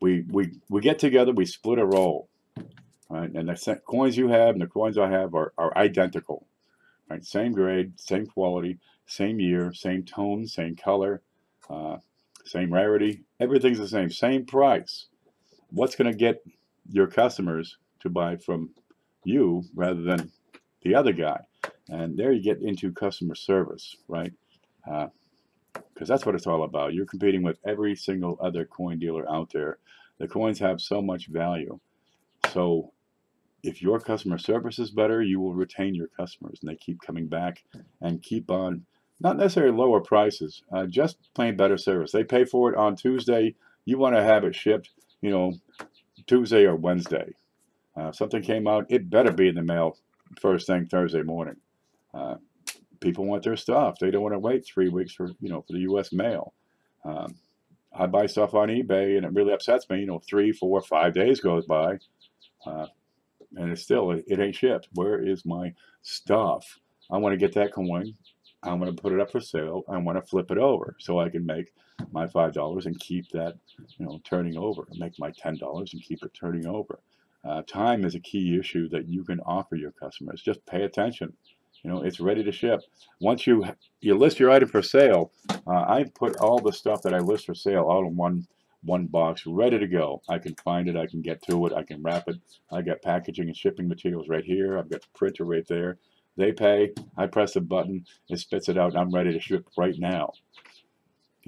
We get together, we split a roll, right? And the coins you have and the coins I have are identical, right? Same grade, same quality, same year, same tone, same color, same rarity. Everything's the same, same price. What's going to get your customers to buy from you rather than the other guy? And there you get into customer service, right? Because that's what it's all about. You're competing with every single other coin dealer out there. The coins have so much value. So if your customer service is better, you will retain your customers, and they keep coming back and keep on, not necessarily lower prices, just plain better service. They pay for it on Tuesday. You want to have it shipped, you know, Tuesday or Wednesday. If something came out, it better be in the mail first thing Thursday morning. People want their stuff. They don't want to wait 3 weeks for the U.S. mail. I buy stuff on eBay, and it really upsets me. 3, 4, 5 days goes by, and it's still it ain't shipped. Where is my stuff? I want to get that coin. I want to put it up for sale. I want to flip it over so I can make my $5 and keep that turning over. Make my $10 and keep it turning over. Time is a key issue that you can offer your customers. Just pay attention. It's ready to ship. Once you list your item for sale, I put all the stuff that I list for sale all in one box, ready to go. I can find it. I can get to it. I can wrap it. I got packaging and shipping materials right here. I've got the printer right there. They pay. I press a button. It spits it out, and I'm ready to ship right now.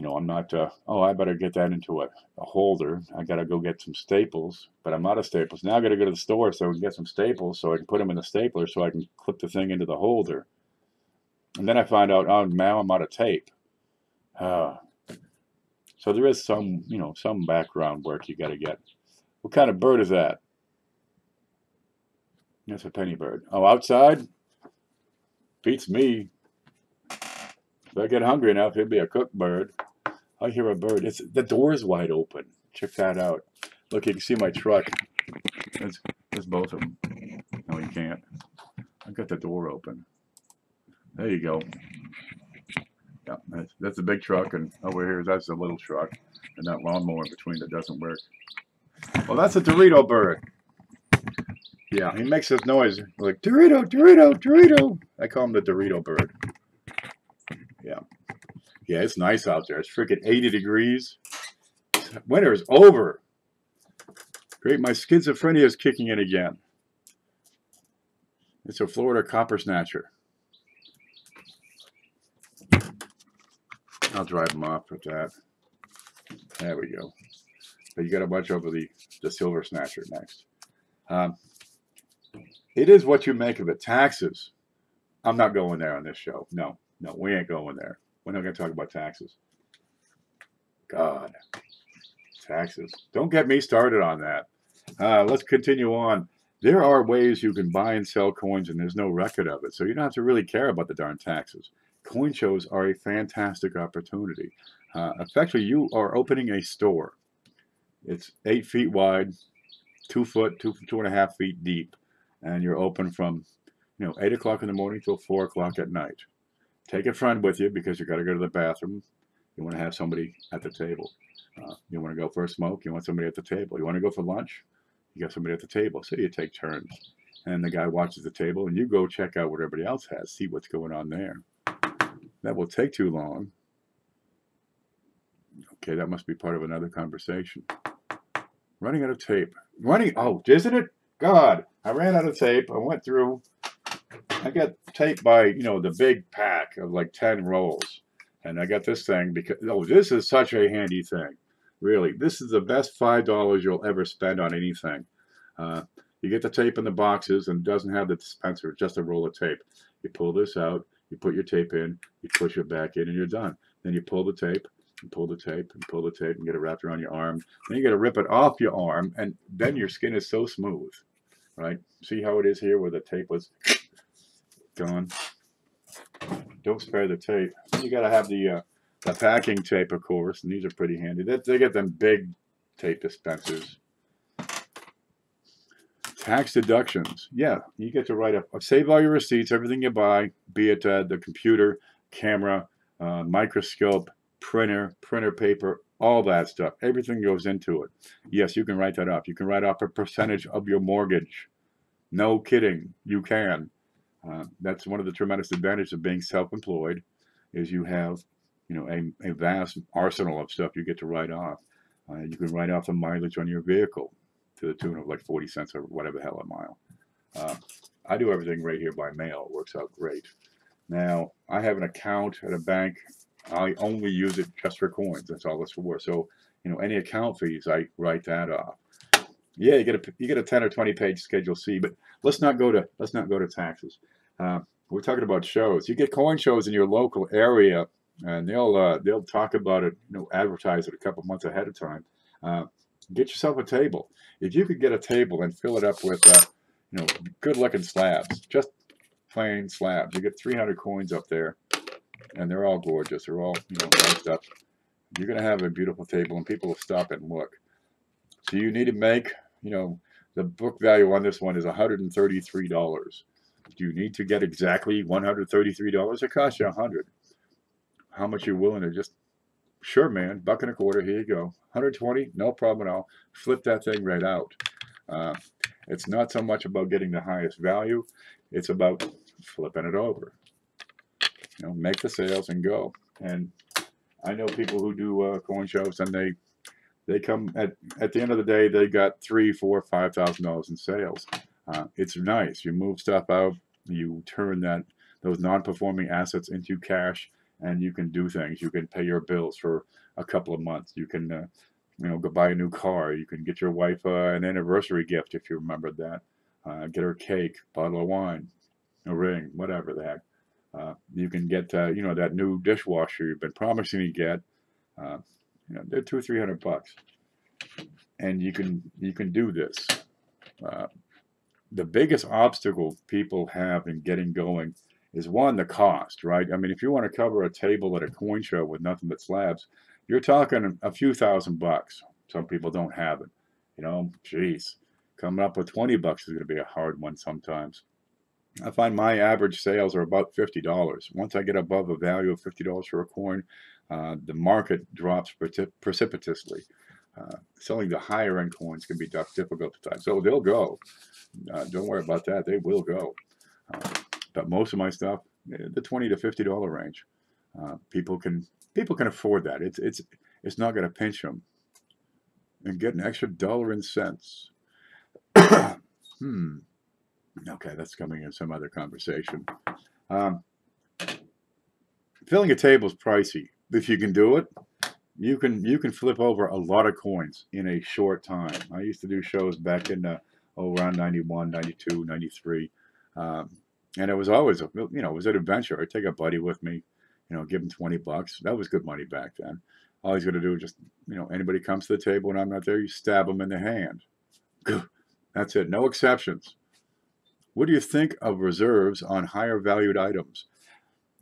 I'm not, I better get that into a holder. I got to go get some staples, but I'm out of staples. Now I got to go to the store so I can get some staples so I can put them in the stapler so I can clip the thing into the holder. And then I find out, oh, now I'm out of tape. So there is some, some background work you got to get. What kind of bird is that? That's a penny bird. Oh, outside? Beats me. If I get hungry enough, it'd be a cooked bird. I hear a bird. The door is wide open. Check that out. Look, you can see my truck. There's both of them. No, you can't. I've got the door open. There you go. Yeah, that's a big truck, and over here, that's a little truck. And that lawnmower in between that doesn't work. Well, that's a Dorito bird. Yeah, he makes this noise like, Dorito, Dorito, Dorito. I call him the Dorito bird. Yeah. Yeah, it's nice out there. It's freaking 80 degrees. Winter is over. Great, my schizophrenia is kicking in again. It's a Florida copper snatcher. I'll drive them off with that. There we go. But you got a bunch over the silver snatcher next. It is what you make of it. Taxes. I'm not going there on this show. No, we ain't going there. We're not going to talk about taxes. God. Taxes. Don't get me started on that. Let's continue on. There are ways you can buy and sell coins, and there's no record of it. So you don't have to really care about the darn taxes. Coin shows are a fantastic opportunity. Effectively, you are opening a store. It's 8 feet wide, 2 foot, 2.5 feet deep, and you're open from 8 o'clock in the morning till 4 o'clock at night. Take a friend with you because you got to go to the bathroom. You want to have somebody at the table. You want to go for a smoke. You want somebody at the table. You want to go for lunch. You got somebody at the table. So you take turns, and the guy watches the table, and you go check out what everybody else has, see what's going on there. That will take too long. Okay, that must be part of another conversation. Running out of tape. Oh, isn't it? God, I ran out of tape. I went through. I got tape by, the big pack of like 10 rolls. And I got this thing because, this is such a handy thing. Really, this is the best $5 you'll ever spend on anything. You get the tape in the boxes, and it doesn't have the dispenser, just a roll of tape. You pull this out, you put your tape in, you push it back in, and you're done. Then you pull the tape, and pull the tape, and pull the tape, and get it wrapped around your arm. Then you got to rip it off your arm, and then your skin is so smooth, right? See how it is here where the tape was gone? Don't spare the tape. You got to have the packing tape, of course, and these are pretty handy. They get them big tape dispensers. Tax deductions. Yeah, you get to write up, save all your receipts, everything you buy, be it the computer, camera, microscope, printer paper, all that stuff. Everything goes into it. Yes, you can write that up. You can write off a percentage of your mortgage. No kidding, you can. That's one of the tremendous advantages of being self-employed, is you have, a vast arsenal of stuff you get to write off. You can write off the mileage on your vehicle to the tune of like 40 cents or whatever the hell a mile. I do everything right here by mail. It works out great. Now, I have an account at a bank. I only use it just for coins. That's all it's for. So, any account fees, I write that off. Yeah, you get a 10 or 20 page Schedule C, but let's not go to taxes. We're talking about shows. You get coin shows in your local area, and they'll talk about it, advertise it a couple months ahead of time. Get yourself a table. If you could get a table and fill it up with good looking slabs, just plain slabs. You get 300 coins up there, and they're all gorgeous. They're all nice up. You're gonna have a beautiful table, and people will stop and look. So you need to make, the book value on this one is $133. Do you need to get exactly $133? It costs you $100. How much you're willing to just, sure, man, $1.25, here you go. $120, no problem at all. Flip that thing right out. It's not so much about getting the highest value. It's about flipping it over. Make the sales and go. And I know people who do coin shows, and they come at the end of the day, they got $3,000, $4,000, $5,000 in sales. It's nice. You move stuff out, you turn those non-performing assets into cash, and you can do things. You can pay your bills for a couple of months. You can, go buy a new car. You can get your wife an anniversary gift if you remembered that. Get her cake, bottle of wine, a ring, whatever the heck. You can get, that new dishwasher you've been promising to get. You know, they're $200-300, and you can do this. The biggest obstacle people have in getting going is one, the cost, right? I mean, if you want to cover a table at a coin show with nothing but slabs, you're talking a few $1,000s. Some people don't have it. You know, geez, coming up with $20 is going to be a hard one sometimes. I find my average sales are about $50. Once I get above a value of $50 for a coin, the market drops precipitously. Selling the higher end coins can be difficult at times. So they'll go. Don't worry about that. They will go. But most of my stuff, the $20 to $50 range, people can afford that. It's not going to pinch them. And get an extra dollar and cents. Okay, that's coming in some other conversation. Filling a table is pricey. If you can do it, you can flip over a lot of coins in a short time. I used to do shows back in around 91, 92, 93. And it was always, it was an adventure. I'd take a buddy with me, give him $20. That was good money back then. All he's going to do is just, anybody comes to the table and I'm not there, you stab them in the hand. That's it. No exceptions. What do you think of reserves on higher valued items?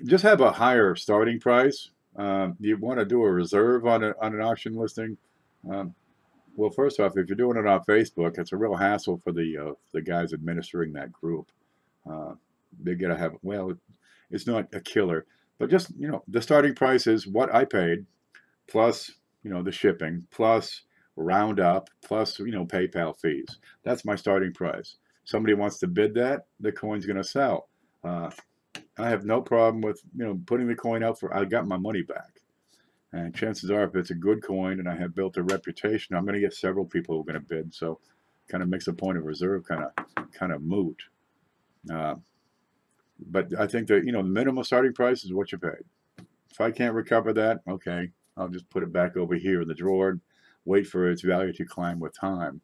Just have a higher starting price. You want to do a reserve on an auction listing? Well, first off, if you're doing it on Facebook, it's a real hassle for the guys administering that group. They gotta have, well, it's not a killer, but just the starting price is what I paid, plus the shipping, plus roundup, plus PayPal fees. That's my starting price. Somebody wants to bid that, the coin's going to sell. I have no problem with putting the coin out for, I got my money back. And chances are, if it's a good coin and I have built a reputation, I'm going to get several people who are going to bid. So kind of makes a point of reserve kind of moot. But I think that the minimum starting price is what you paid. If I can't recover that, okay, I'll just put it back over here in the drawer and wait for its value to climb with time.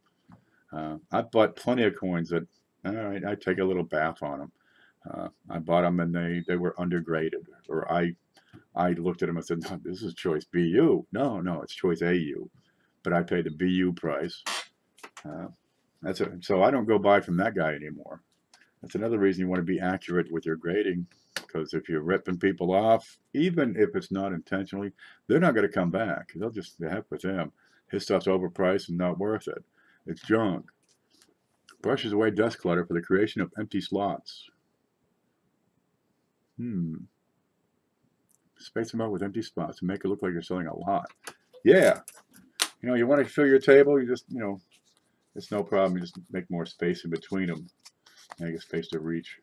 I've bought plenty of coins that, all right, I take a little bath on them. I bought them and they were undergraded, or I looked at them and said, no, this is choice BU. No, it's choice AU, but I paid the BU price. So I don't go buy from that guy anymore. That's another reason you want to be accurate with your grading, because if you're ripping people off, even if it's not intentionally, they're not going to come back. They'll just, the heck with them. His stuff's overpriced and not worth it. It's junk. Brushes away dust clutter for the creation of empty slots. Space them out with empty spots to make it look like you're selling a lot. Yeah. You want to fill your table, you just, it's no problem. You just make more space in between them. And you get space to reach.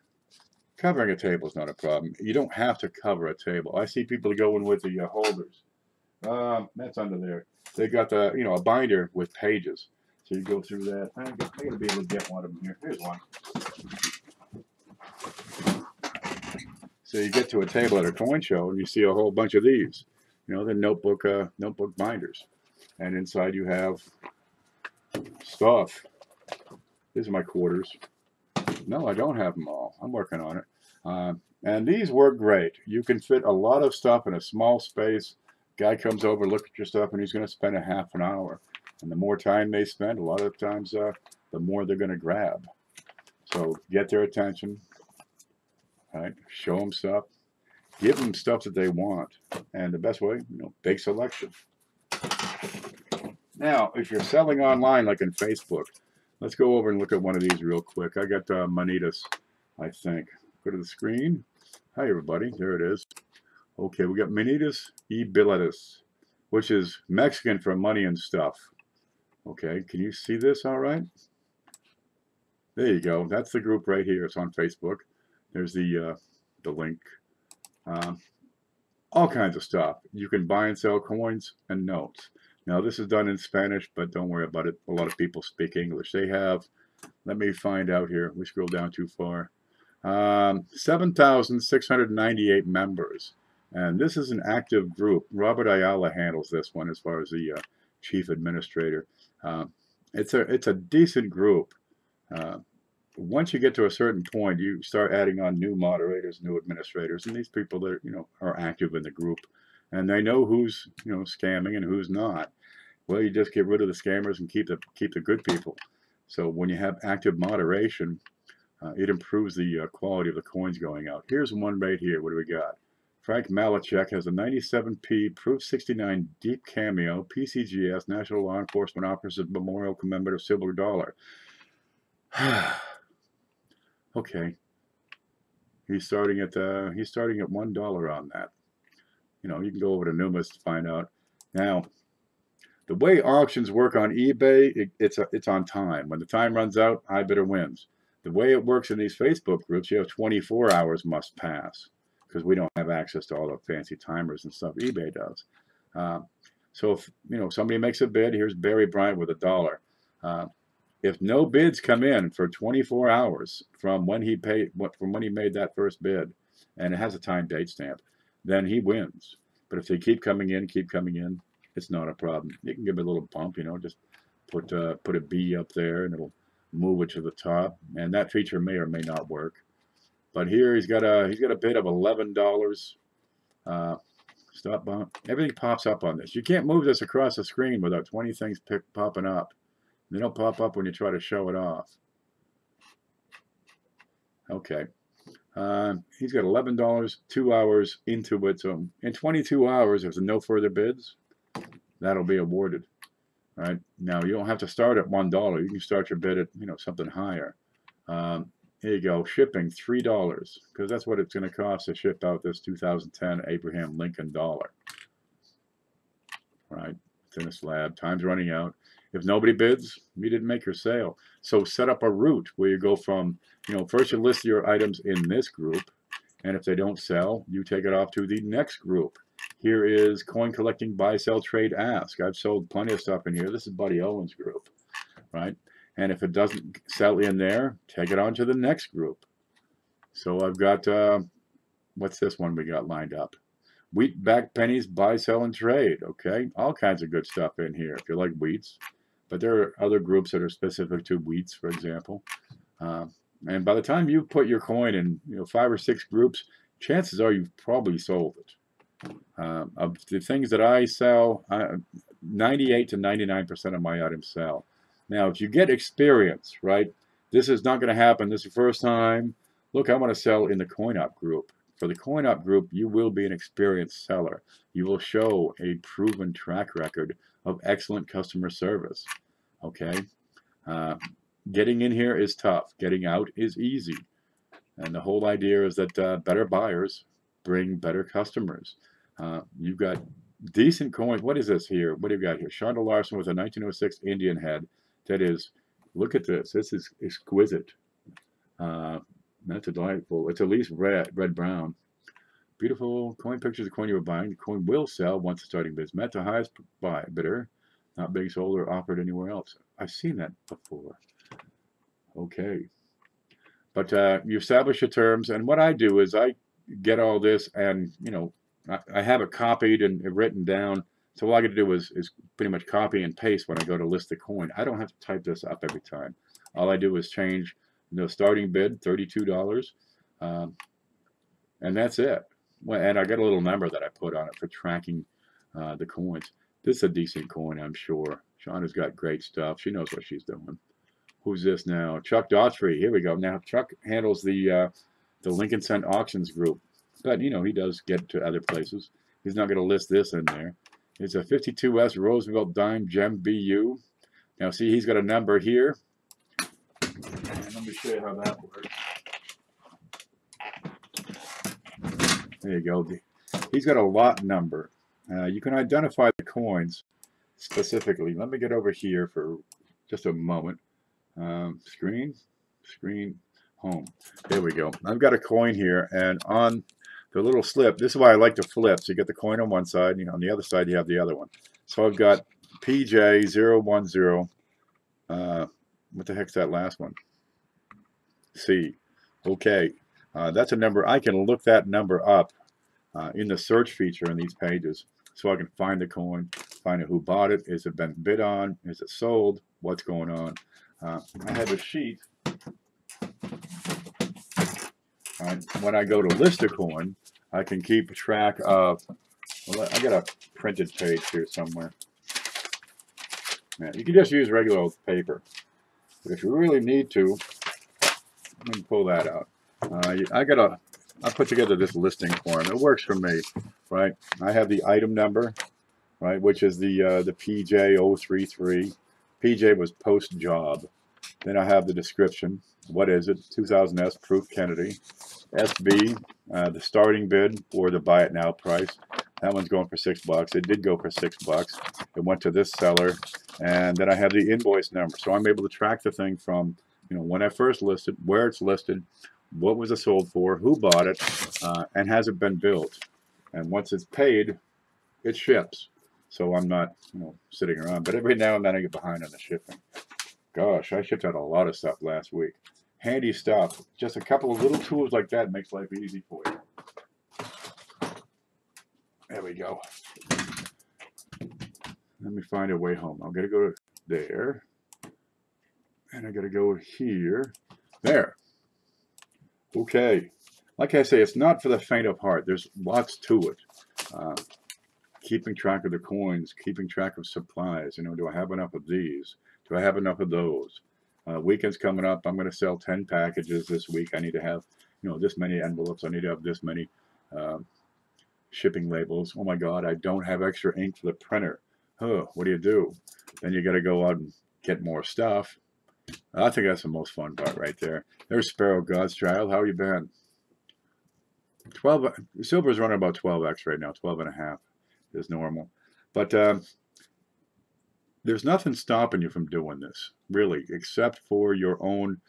Covering a table is not a problem. You don't have to cover a table. I see people going with the holders. That's under there. They got the, a binder with pages. So you go through that. I gotta be able to get one of them here. Here's one. So you get to a table at a coin show and you see a whole bunch of these. They're notebook binders. And inside you have stuff. These are my quarters. No, I don't have them all. I'm working on it. And these work great. You can fit a lot of stuff in a small space. Guy comes over, look at your stuff, and he's going to spend a half an hour. And the more time they spend, a lot of times, the more they're going to grab. So get their attention. Right? Show them stuff. Give them stuff that they want. And the best way, big selection. Now, if you're selling online, like in Facebook, let's go over and look at one of these real quick. I got Manitas, I think. Go to the screen. Hi, everybody. There it is. Okay, we got Manitas y Billetes, which is Mexican for money and stuff. Okay, can you see this all right? There you go. That's the group right here. It's on Facebook. There's the link. All kinds of stuff. You can buy and sell coins and notes. Now, this is done in Spanish, but don't worry about it. A lot of people speak English. They have, let me find out here. We scroll down too far. 7,698 members. And this is an active group. Robert Ayala handles this one as far as the chief administrator. It's a decent group. Once you get to a certain point, you start adding on new moderators, new administrators, and these people that are active in the group. and they know who's scamming and who's not. Well, you just get rid of the scammers and keep the good people. So when you have active moderation, it improves the quality of the coins going out. Here's one right here. What do we got? Frank Malachek has a 97p Proof 69 Deep Cameo PCGS National Law Enforcement Officers Memorial Commemorative Silver Dollar. Okay, he's starting at $1 on that. You can go over to Numis to find out. Now, the way auctions work on eBay, it's on time. When the time runs out, high bidder wins. The way it works in these Facebook groups, you have 24 hours must pass, because we don't have access to all the fancy timers and stuff eBay does. So if somebody makes a bid, here's Barry Bryant with $1. If no bids come in for 24 hours from when he made that first bid, and it has a time date stamp, then he wins. But if they keep coming in, it's not a problem. You can give it a little bump, just put a B up there, and it'll move it to the top. And that feature may or may not work. But here he's got a bid of $11. Stop bump. Everything pops up on this. You can't move this across the screen without 20 things popping up. They don't pop up when you try to show it off. Okay. He's got $11, 2 hours into it. So in 22 hours, if there's no further bids, that'll be awarded. All right. Now, you don't have to start at $1. You can start your bid at, something higher. Here you go. Shipping, $3, because that's what it's going to cost to ship out this 2010 Abraham Lincoln dollar. All right. It's in a slab. Time's running out. If nobody bids, you didn't make your sale. So set up a route where you go from, first you list your items in this group, and if they don't sell, you take it off to the next group. Here is Coin Collecting Buy, Sell, Trade, Ask. I've sold plenty of stuff in here. This is Buddy Owen's group, right? And if it doesn't sell in there, take it on to the next group. So I've got, what's this one we got lined up? Wheat-backed pennies, buy, sell, and trade. Okay, all kinds of good stuff in here if you like wheats. But there are other groups that are specific to wheats, for example. And by the time you put your coin in 5 or 6 groups, chances are you've probably sold it. Of the things that I sell, 98 to 99% of my items sell. Now, if you get experience, right, this is not going to happen. This is the first time. Look, I want to sell in the CoinUp group. For the CoinUp group, you will be an experienced seller. You will show a proven track record of excellent customer service. Okay? Getting in here is tough. Getting out is easy. And the whole idea is that better buyers bring better customers. You've got decent coins. What is this here? What do you got here? Shonda Larson with a 1906 Indian head. That is, look at this. This is exquisite. That's a delightful. It's at least red-brown. Beautiful coin pictures of the coin you were buying. The coin will sell once the starting bid is met. The highest bidder, not being sold or offered anywhere else. I've seen that before. Okay. But you establish your terms, and what I do is I get all this, and I have it copied and written down. So all I got to do is pretty much copy and paste when I go to list the coin. I don't have to type this up every time. All I do is change the starting bid, $32, and that's it. And I got a little number that I put on it for tracking the coins. This is a decent coin, I'm sure. Shonda's got great stuff. She knows what she's doing. Who's this now? Chuck Daughtry. Here we go. Now Chuck handles the Lincoln Cent Auctions group, but he does get to other places. He's not going to list this in there. It's a 52S Roosevelt Dime Gem BU. Now see, he's got a number here. And let me show you how that works. There you go. He's got a lot number. You can identify the coins specifically. Let me get over here for just a moment. Screen, home. There we go. I've got a coin here, and on the little slip, this is why I like to flip. So you get the coin on one side, and on the other side you have the other one. So I've got PJ010. What the heck's that last one? C. Okay. That's a number. I can look that number up in the search feature in these pages, so I can find the coin, find out who bought it, is it been bid on, is it sold, what's going on. I have a sheet. When I go to list a coin, I can keep track of Well, I got a printed page here somewhere. Yeah, you can just use regular old paper. But if you really need to, let me pull that out. I put together this listing form. It works for me, right? I have the item number, right, which is the PJ033. PJ was post job. Then I have the description. What is it? 2000S proof Kennedy. SB, the starting bid or the buy it now price. That one's going for $6. It did go for $6. It went to this seller, and then I have the invoice number, so I'm able to track the thing from, you know, when I first listed, where it's listed, what was it sold for, who bought it, and has it been built. And once it's paid, it ships. So I'm not, you know, sitting around. But every now and then I get behind on the shipping. Gosh, I shipped out a lot of stuff last week. Handy stuff. Just a couple of little tools like that makes life easy for you. There we go. Let me find a way home. I'm going to go to there. And I got to go here. There. Okay. Like I say, it's not for the faint of heart. There's lots to it. Keeping track of the coins, keeping track of supplies. You know, do I have enough of these? Do I have enough of those? Weekend's coming up. I'm going to sell 10 packages this week. I need to have, you know, this many envelopes. I need to have this many shipping labels. Oh my God, I don't have extra ink for the printer. Oh, what do? Then you got to go out and get more stuff. I think that's the most fun part right there. There's Sparrow God's Child. How you been? 12. Silver's running about 12x right now. 12 and a half is normal. But there's nothing stopping you from doing this, really, except for your own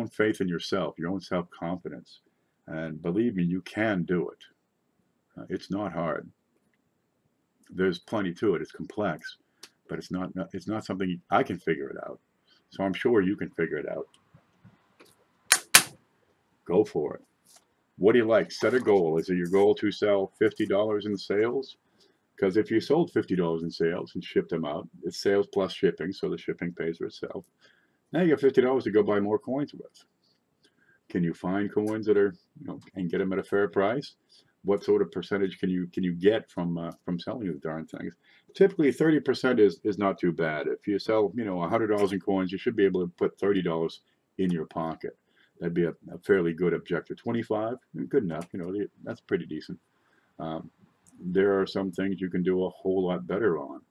faith in yourself, your own self-confidence. And believe me, you can do it. It's not hard. There's plenty to it. It's complex, but it's not something I can figure it out. So I'm sure you can figure it out. Go for it. What do you like? Set a goal. Is it your goal to sell $50 in sales? Because if you sold $50 in sales and shipped them out, it's sales plus shipping, so the shipping pays for itself. Now you got $50 to go buy more coins with. Can you find coins that are, you know, and get them at a fair price? What sort of percentage can you get from selling the darn things? Typically, 30% is not too bad. If you sell, you know, $100 in coins, you should be able to put $30 in your pocket. That'd be a fairly good objective. 25, good enough. You know, that's pretty decent. There are some things you can do a whole lot better on.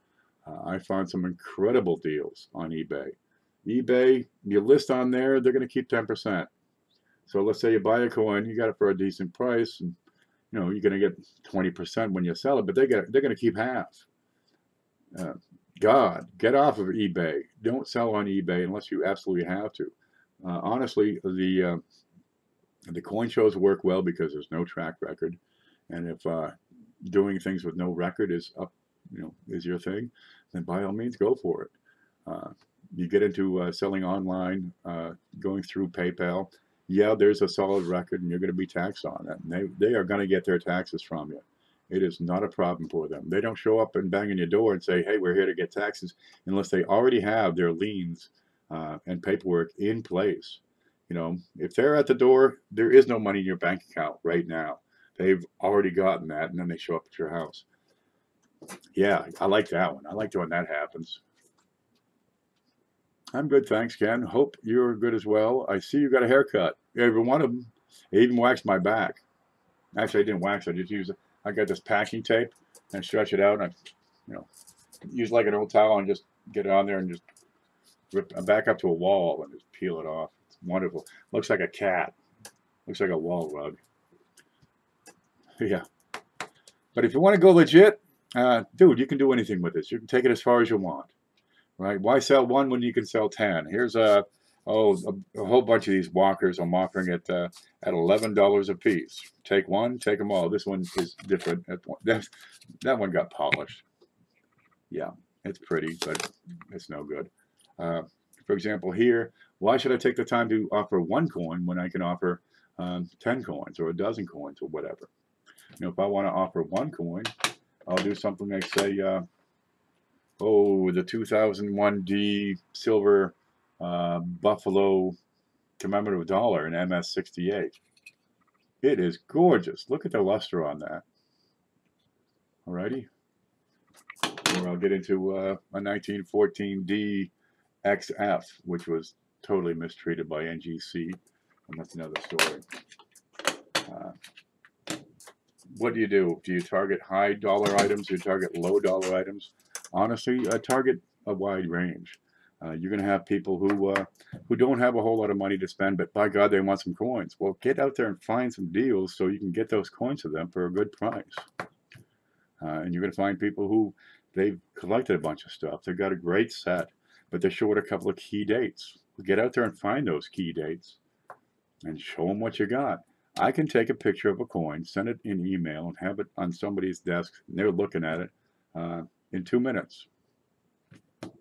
I found some incredible deals on eBay. eBay, you list on there, they're going to keep 10%. So let's say you buy a coin, you got it for a decent price, and you know you're going to get 20% when you sell it, but they're going to keep half. God, get off of eBay. Don't sell on eBay unless you absolutely have to. Honestly, the coin shows work well because there's no track record, and if doing things with no record is your thing, then by all means go for it. You get into selling online, going through PayPal. Yeah, there's a solid record, and you're going to be taxed on it. And they are going to get their taxes from you. It is not a problem for them. They don't show up and bang on your door and say, "Hey, we're here to get taxes," unless they already have their liens and paperwork in place. You know, if they're at the door, there is no money in your bank account right now. They've already gotten that, and then they show up at your house. Yeah, I like that one. I like when that happens. I'm good, thanks, Ken. Hope you're good as well. I see you got a haircut. Every one of them. I even waxed my back. Actually, I didn't wax. I got this packing tape and stretch it out, and I, use like an old towel and just get it on there and just rip back up to a wall and just peel it off. It's wonderful. Looks like a cat. Looks like a wall rug. Yeah. But if you want to go legit, dude, you can do anything with this. You can take it as far as you want. Right? Why sell one when you can sell 10? Here's a whole bunch of these walkers. I'm offering it at $11 a piece. Take one, take them all. This one is different. That one got polished. Yeah, it's pretty, but it's no good. For example, here, why should I take the time to offer one coin when I can offer 10 coins or a dozen coins or whatever? If I want to offer one coin, I'll do something like say, the 2001D silver Buffalo commemorative dollar in MS68. It is gorgeous. Look at the luster on that. Alrighty. Or I'll get into a 1914D XF, which was totally mistreated by NGC, and that's another story. What do? Do you target high dollar items? Do you target low dollar items? Honestly, target a wide range. You're going to have people who don't have a whole lot of money to spend, but by God, they want some coins. Well, get out there and find some deals so you can get those coins to them for a good price. And you're going to find people who they've collected a bunch of stuff. They've got a great set, but they're short a couple of key dates. Get out there and find those key dates and show them what you got. I can take a picture of a coin, send it in email, and have it on somebody's desk, and they're looking at it in 2 minutes.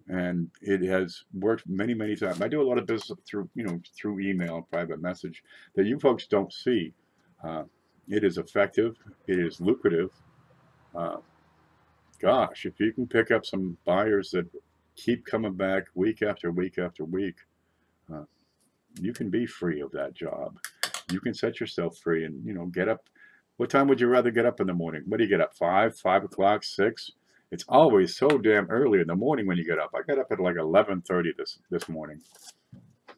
And it has worked many, many times. I do a lot of business through email and private message that you folks don't see. It is effective. It is lucrative. Gosh, if you can pick up some buyers that keep coming back week after week after week, you can be free of that job. You can set yourself free and, get up. What time would you rather get up in the morning? What do you get up, 5 o'clock, 6? It's always so damn early in the morning when you get up. I got up at like 11:30 this morning.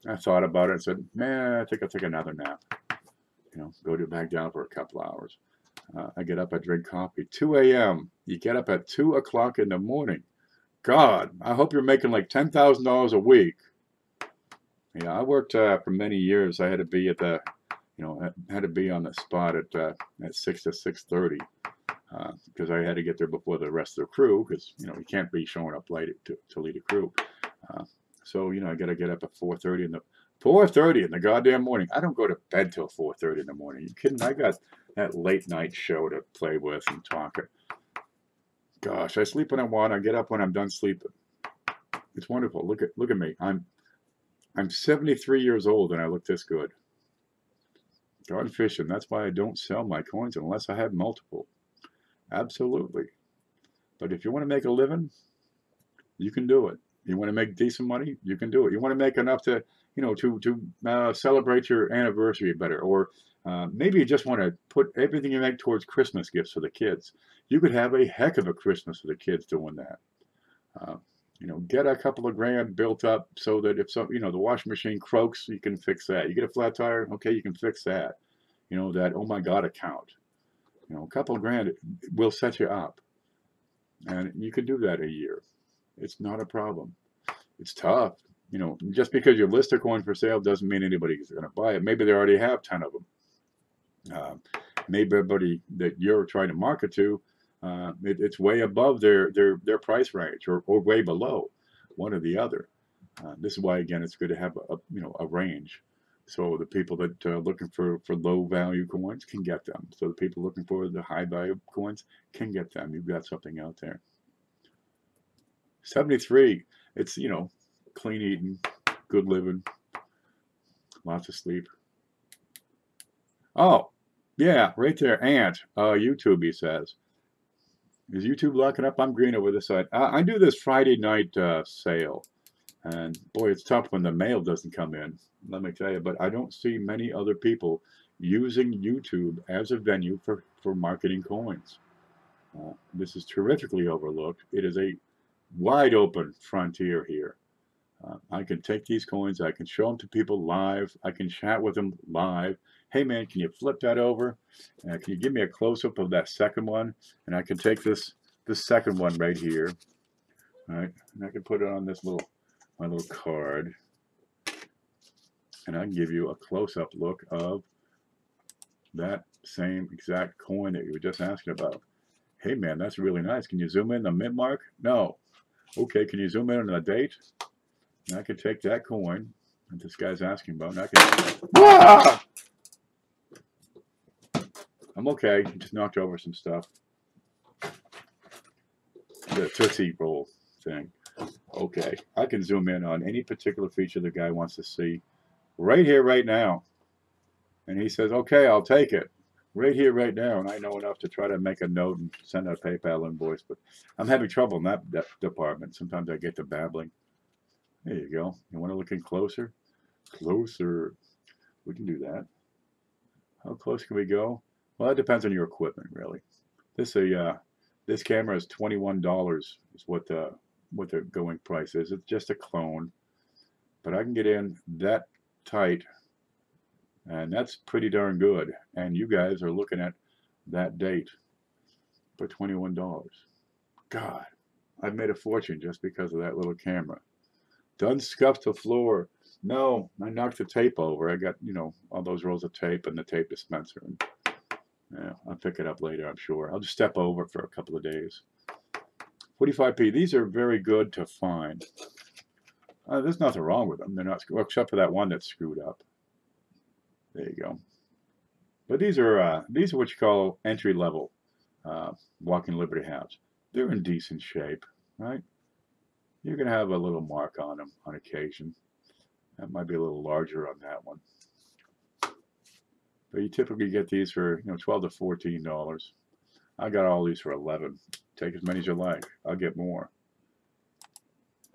I thought about it and said, man, I think I'll take another nap. Go back down for a couple hours. I get up, I drink coffee. 2 a.m. You get up at 2 o'clock in the morning. God, I hope you're making like $10,000 a week. Yeah, I worked for many years. I had to be at the, had to be on the spot at 6 to 6:30 because I had to get there before the rest of the crew because, you can't be showing up late to lead a crew. So, I got to get up at 4:30 in the goddamn morning. I don't go to bed till 4:30 in the morning. You kidding? I got that late night show to play with and talk. Gosh, I sleep when I want. I get up when I'm done sleeping. It's wonderful. Look at me. I'm 73 years old and I look this good. God fishing. That's why I don't sell my coins unless I have multiple. Absolutely. But if you want to make a living, you can do it. You want to make decent money, you can do it. You want to make enough to, to celebrate your anniversary better, or maybe you just want to put everything you make towards Christmas gifts for the kids. You could have a heck of a Christmas for the kids doing that. Get a couple of grand built up so that if the washing machine croaks, you can fix that. You get a flat tire, okay, you can fix that. That oh my God account. A couple of grand will set you up, and you can do that a year. It's not a problem. It's tough. Just because you list a coin for sale doesn't mean anybody's going to buy it. Maybe they already have 10 of them. Maybe everybody that you're trying to market to, it's way above their price range or way below, one or the other. This is why, again, it's good to have a range. So the people that are looking for low value coins can get them. So the people looking for the high value coins can get them. You've got something out there. 73. It's, clean eating, good living, lots of sleep. Oh, yeah, right there. Ant, YouTube, he says. Is YouTube locking up? I'm green over this side. I do this Friday night sale. And boy, it's tough when the mail doesn't come in, let me tell you. But I don't see many other people using YouTube as a venue for marketing coins. This is terrifically overlooked. It is a wide open frontier here. I can take these coins, I can show them to people live, I can chat with them live. Hey man, can you flip that over? Can you give me a close-up of that second one? And I can take this second one right here, all right? And I can put it on my little card, and I can give you a close-up look of that same exact coin that you were just asking about. Hey man, that's really nice. Can you zoom in the mint mark? No. Okay, can you zoom in on the date? And I can take that coin that this guy's asking about, and I can... Ah! I'm okay. Just knocked over some stuff. The Tootsie Roll thing. Okay. I can zoom in on any particular feature the guy wants to see right here, right now. And he says, okay, I'll take it. Right here, right now. And I know enough to try to make a note and send out a PayPal invoice, but I'm having trouble in that department. Sometimes I get to babbling. There you go. You want to look in closer? Closer. We can do that. How close can we go? Well, it depends on your equipment, really. This This camera is $21 is what the going price is. It's just a clone, but I can get in that tight, and that's pretty darn good. And you guys are looking at that date for $21. God, I've made a fortune just because of that little camera. Done scuffed the floor. No, I knocked the tape over. I got, you know, all those rolls of tape and the tape dispenser. And, yeah, I'll pick it up later, I'm sure. I'll just step over it for a couple of days. 45p. These are very good to find. There's nothing wrong with them. They're not, except for that one that's screwed up. There you go. But these are what you call entry level walking Liberty halves. They're in decent shape, right? You're going to have a little mark on them on occasion. That might be a little larger on that one. But you typically get these for, you know, $12 to $14. I got all these for $11. Take as many as you like. I'll get more.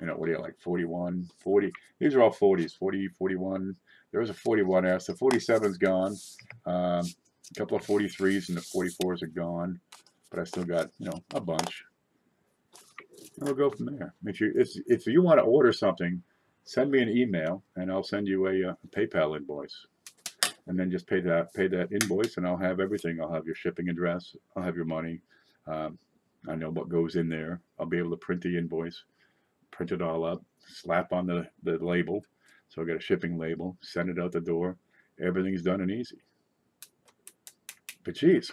You know, what do you like? 41, 40. These are all 40s. 40, 41. There was a 41S. The 47's gone. A couple of 43s and the 44s are gone. But I still got, you know, a bunch. And we'll go from there. If you want to order something, send me an email and I'll send you a PayPal invoice. And then just pay that invoice, and I'll have everything. I'll have your shipping address. I'll have your money. I know what goes in there. I'll be able to print the invoice, print it all up, slap on the label. So I got a shipping label, send it out the door. Everything's done and easy. But geez,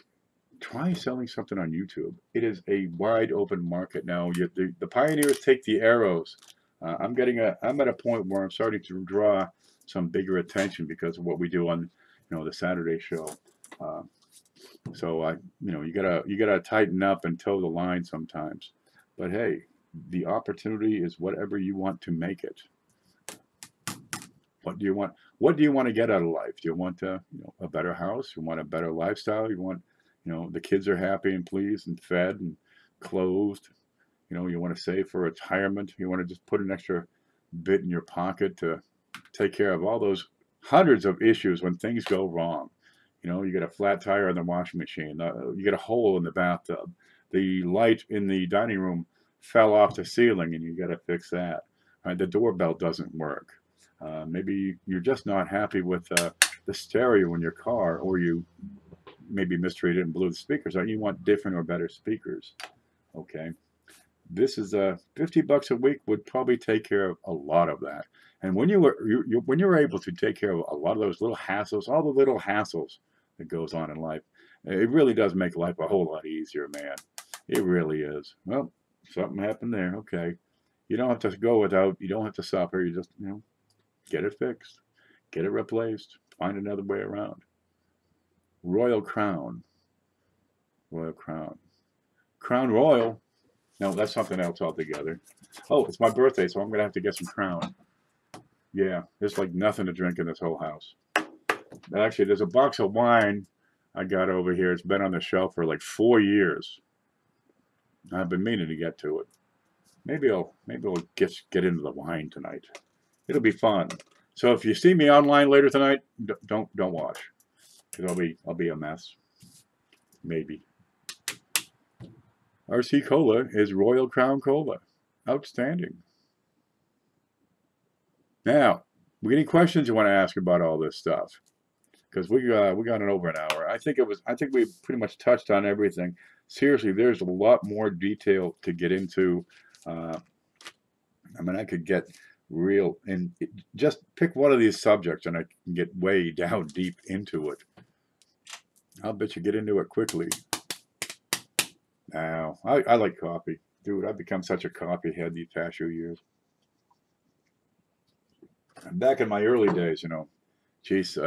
try selling something on YouTube. It is a wide open market now. The pioneers take the arrows. I'm at a point where I'm starting to draw some bigger attention because of what we do on, you know, the Saturday show. So you gotta tighten up and toe the line sometimes. But hey, the opportunity is whatever you want to make it. What do you want? What do you want to get out of life? Do you want a better house? You want a better lifestyle? You want, the kids are happy and pleased and fed and clothed. You want to save for retirement. You want to just put an extra bit in your pocket to take care of all those hundreds of issues when things go wrong. You get a flat tire in the washing machine. You get a hole in the bathtub. The light in the dining room fell off the ceiling and you got to fix that. Right? The doorbell doesn't work. Maybe you're just not happy with the stereo in your car, or you maybe mistreated and blew the speakers out. You want different or better speakers. Okay. This is $50 a week would probably take care of a lot of that. And when you're able to take care of a lot of those little hassles, all the little hassles that goes on in life, it really does make life a whole lot easier, man. It really is. Well, something happened there. Okay. You don't have to go without, you don't have to suffer. You just, get it fixed, get it replaced, find another way around. Royal Crown. Royal Crown. Crown Royal. No, that's something else altogether. Oh, it's my birthday, so I'm going to have to get some Crown. Yeah, there's like nothing to drink in this whole house. Actually, there's a box of wine I got over here. It's been on the shelf for like 4 years. I've been meaning to get to it. Maybe I'll get into the wine tonight. It'll be fun. So if you see me online later tonight, don't watch, because I'll be a mess. Maybe. RC Cola is Royal Crown Cola. Outstanding. Now, any questions you want to ask about all this stuff? Because we got it over an hour. I think we pretty much touched on everything. Seriously, there's a lot more detail to get into. I could get real and just pick one of these subjects and I can get way down deep into it. I'll bet you get into it quickly. Now, I like coffee. Dude, I've become such a coffee head these past few years. Back in my early days, geez,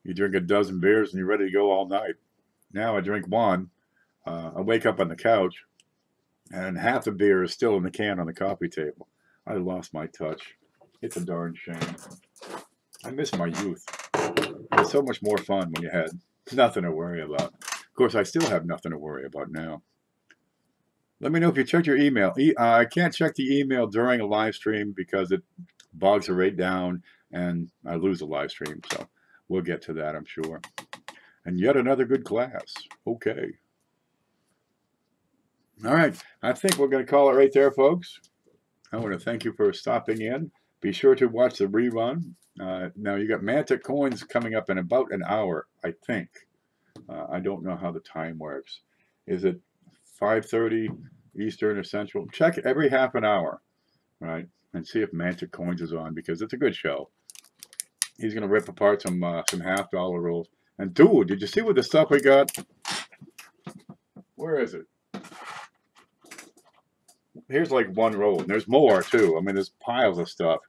you drink a dozen beers and you're ready to go all night. Now I drink one. I wake up on the couch and half the beer is still in the can on the coffee table. I lost my touch. It's a darn shame. I miss my youth. It was so much more fun when you had nothing to worry about. Of course, I still have nothing to worry about now. Let me know if you checked your email. I can't check the email during a live stream because it bogs the rate down and I lose the live stream. So we'll get to that, I'm sure. And yet another good class. Okay. All right. I think we're going to call it right there, folks. I want to thank you for stopping in. Be sure to watch the rerun. Now, you got Mantic Coins coming up in about an hour, I think. I don't know how the time works. Is it 5:30 Eastern or Central? Check every half an hour, right? And see if Mantic Coins is on, because it's a good show. He's going to rip apart some half-dollar rolls. And dude, did you see what the stuff we got? Where is it? Here's like one roll. And there's more too. I mean, there's piles of stuff.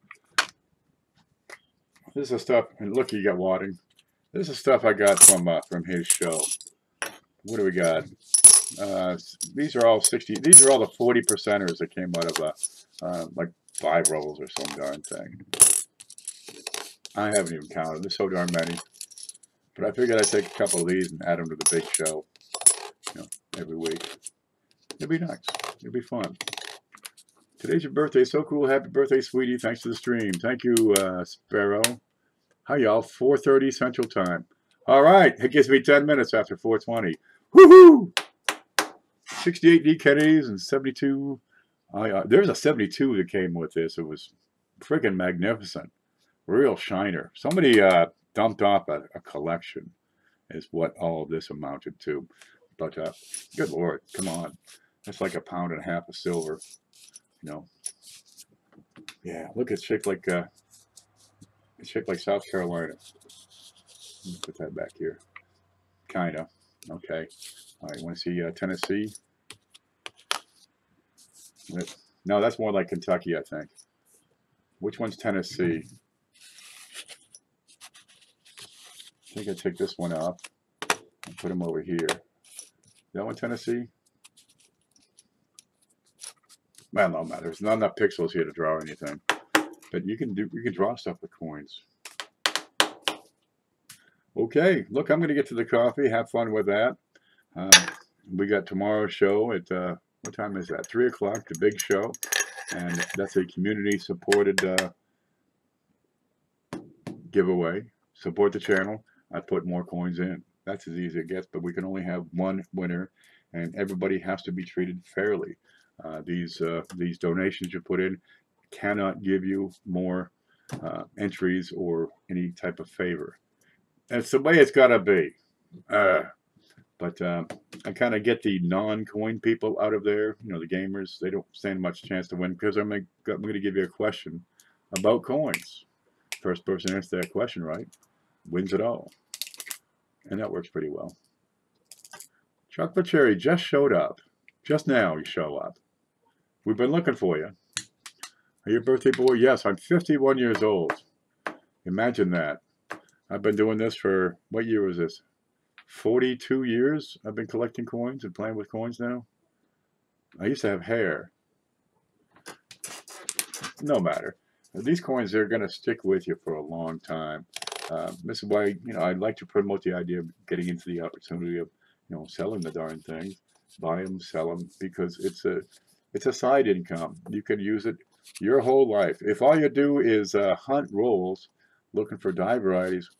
This is stuff. And look, you got wadding. This is stuff I got from his show. What do we got? These are all 60. These are all the 40 percenters that came out of like 5 rolls or some darn thing. I haven't even counted. There's so darn many. But I figured I'd take a couple of these and add them to the big show, every week. It'd be nice. It'd be fun. Today's your birthday. So cool. Happy birthday, sweetie. Thanks for the stream. Thank you, Sparrow. Hi, y'all. 4:30 Central Time. All right. It gives me 10 minutes after 4:20. Woohoo! 68 D Kennedys and 72. There's a 72 that came with this. It was friggin' magnificent. Real shiner. Somebody dumped off a collection is what all of this amounted to. But good Lord, come on. That's like £1.5 pounds of silver. Yeah, look, it's shaped like South Carolina. Let me put that back here. Kinda. Okay. All right, want to see Tennessee? No, that's more like Kentucky, I think. Which one's Tennessee? I think I take this one off and put them over here. That one Tennessee? Well, no matter. There's not enough pixels here to draw anything. But you can draw stuff with coins. Okay, look, I'm going to get to the coffee. Have fun with that. We got tomorrow's show at what time is that? 3 o'clock, the big show, and that's a community-supported giveaway. Support the channel. I put more coins in. That's as easy as it gets, but we can only have one winner, and everybody has to be treated fairly. These donations you put in cannot give you more entries or any type of favor. That's the way it's got to be. But I kind of get the non-coin people out of there. The gamers, they don't stand much chance to win, because I'm going to give you a question about coins. First person to answer that question right wins it all. And that works pretty well. Chocolate Cherry just showed up. Just now you show up. We've been looking for you. Are you a birthday boy? Yes, I'm 51 years old. Imagine that. I've been doing this for, what year was this? 42 years I've been collecting coins and playing with coins now. I used to have hair. No matter. These coins are going to stick with you for a long time. This is why, I'd like to promote the idea of getting into the opportunity of, selling the darn things. Buy them, sell them, because it's a side income. You can use it your whole life. If all you do is hunt rolls, looking for die varieties,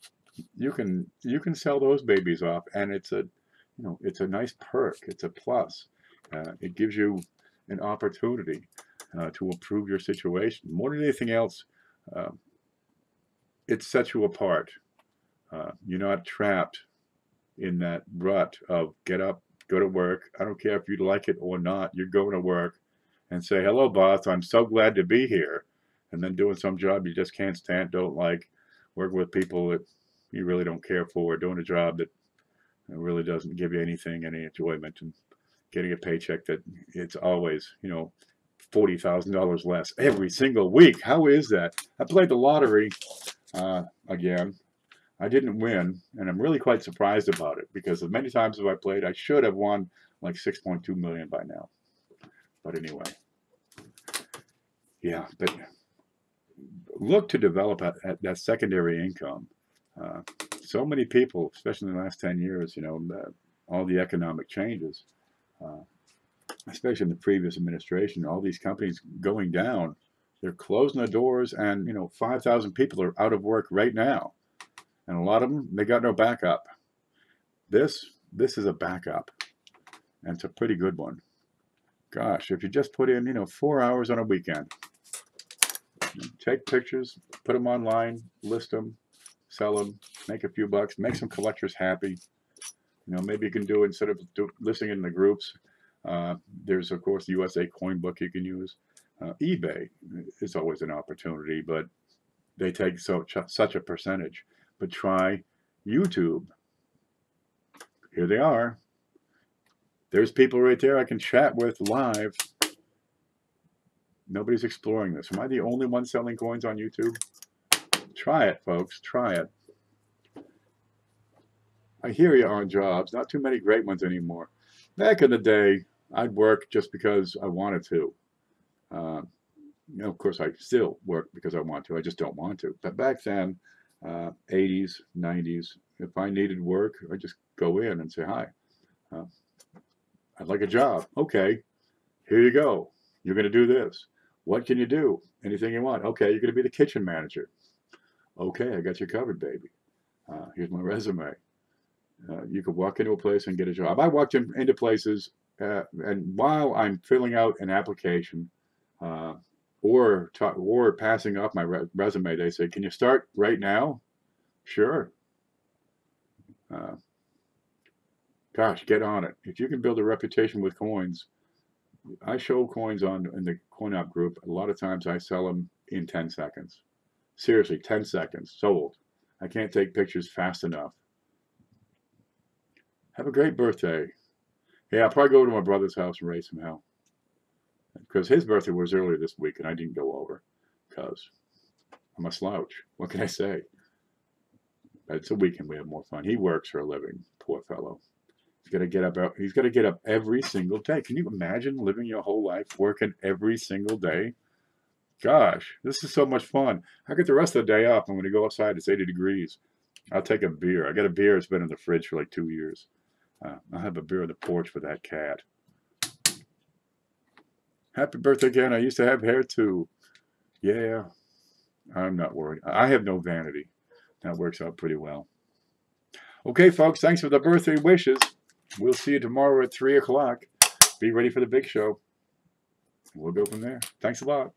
you can sell those babies off, and it's a nice perk. It's a plus. It gives you an opportunity to improve your situation more than anything else. It sets you apart. You're not trapped in that rut of get up, go to work. I don't care if you like it or not. You're going to work and say, hello, boss, I'm so glad to be here. And then doing some job you just can't stand, don't like, working with people that you really don't care for, doing a job that really doesn't give you anything, any enjoyment, and getting a paycheck that it's always, $40,000 less every single week. How is that? I played the lottery again. I didn't win, and I'm really quite surprised about it, because as many times as I played, I should have won like 6.2 million by now. But anyway, yeah, but look to develop that secondary income. So many people, especially in the last 10 years, all the economic changes, especially in the previous administration, all these companies going down, they're closing their doors, and 5,000 people are out of work right now. And a lot of them, they got no backup. This is a backup, and it's a pretty good one. Gosh, if you just put in, 4 hours on a weekend, take pictures, put them online, list them, sell them, make a few bucks, make some collectors happy. Maybe you can do, instead of listing in the groups, there's, of course, the USA coin book you can use. eBay is always an opportunity, but they take such a percentage. But try YouTube. Here they are. There's people right there I can chat with live. Nobody's exploring this. Am I the only one selling coins on YouTube? Try it, folks. Try it. I hear you on jobs. Not too many great ones anymore. Back in the day, I'd work just because I wanted to. Of course, I still work because I want to. I just don't want to. But back then, 80s, 90s, if I needed work, I'd just go in and say, hi. I'd like a job. Okay, here you go. You're going to do this. What can you do? Anything you want. Okay, you're going to be the kitchen manager. Okay, I got you covered, baby. Here's my resume. You could walk into a place and get a job. I walked into places, and while I'm filling out an application or passing off my resume, they say, can you start right now? Sure. Gosh, get on it. If you can build a reputation with coins, I show coins in the CoinOp group. A lot of times I sell them in 10 seconds. Seriously, 10 seconds, sold. I can't take pictures fast enough. Have a great birthday. Yeah, I'll probably go to my brother's house and raise some hell. Because his birthday was earlier this week and I didn't go over because I'm a slouch. What can I say? But it's a weekend, we have more fun. He works for a living, poor fellow. He's got to get up every single day. Can you imagine living your whole life working every single day? Gosh, this is so much fun. I get the rest of the day off. I'm going to go outside. It's 80 degrees. I'll take a beer. I got a beer that's been in the fridge for like 2 years. I'll have a beer on the porch with that cat. Happy birthday again. I used to have hair too. Yeah, I'm not worried. I have no vanity. That works out pretty well. Okay, folks, thanks for the birthday wishes. We'll see you tomorrow at 3 o'clock. Be ready for the big show. We'll go from there. Thanks a lot.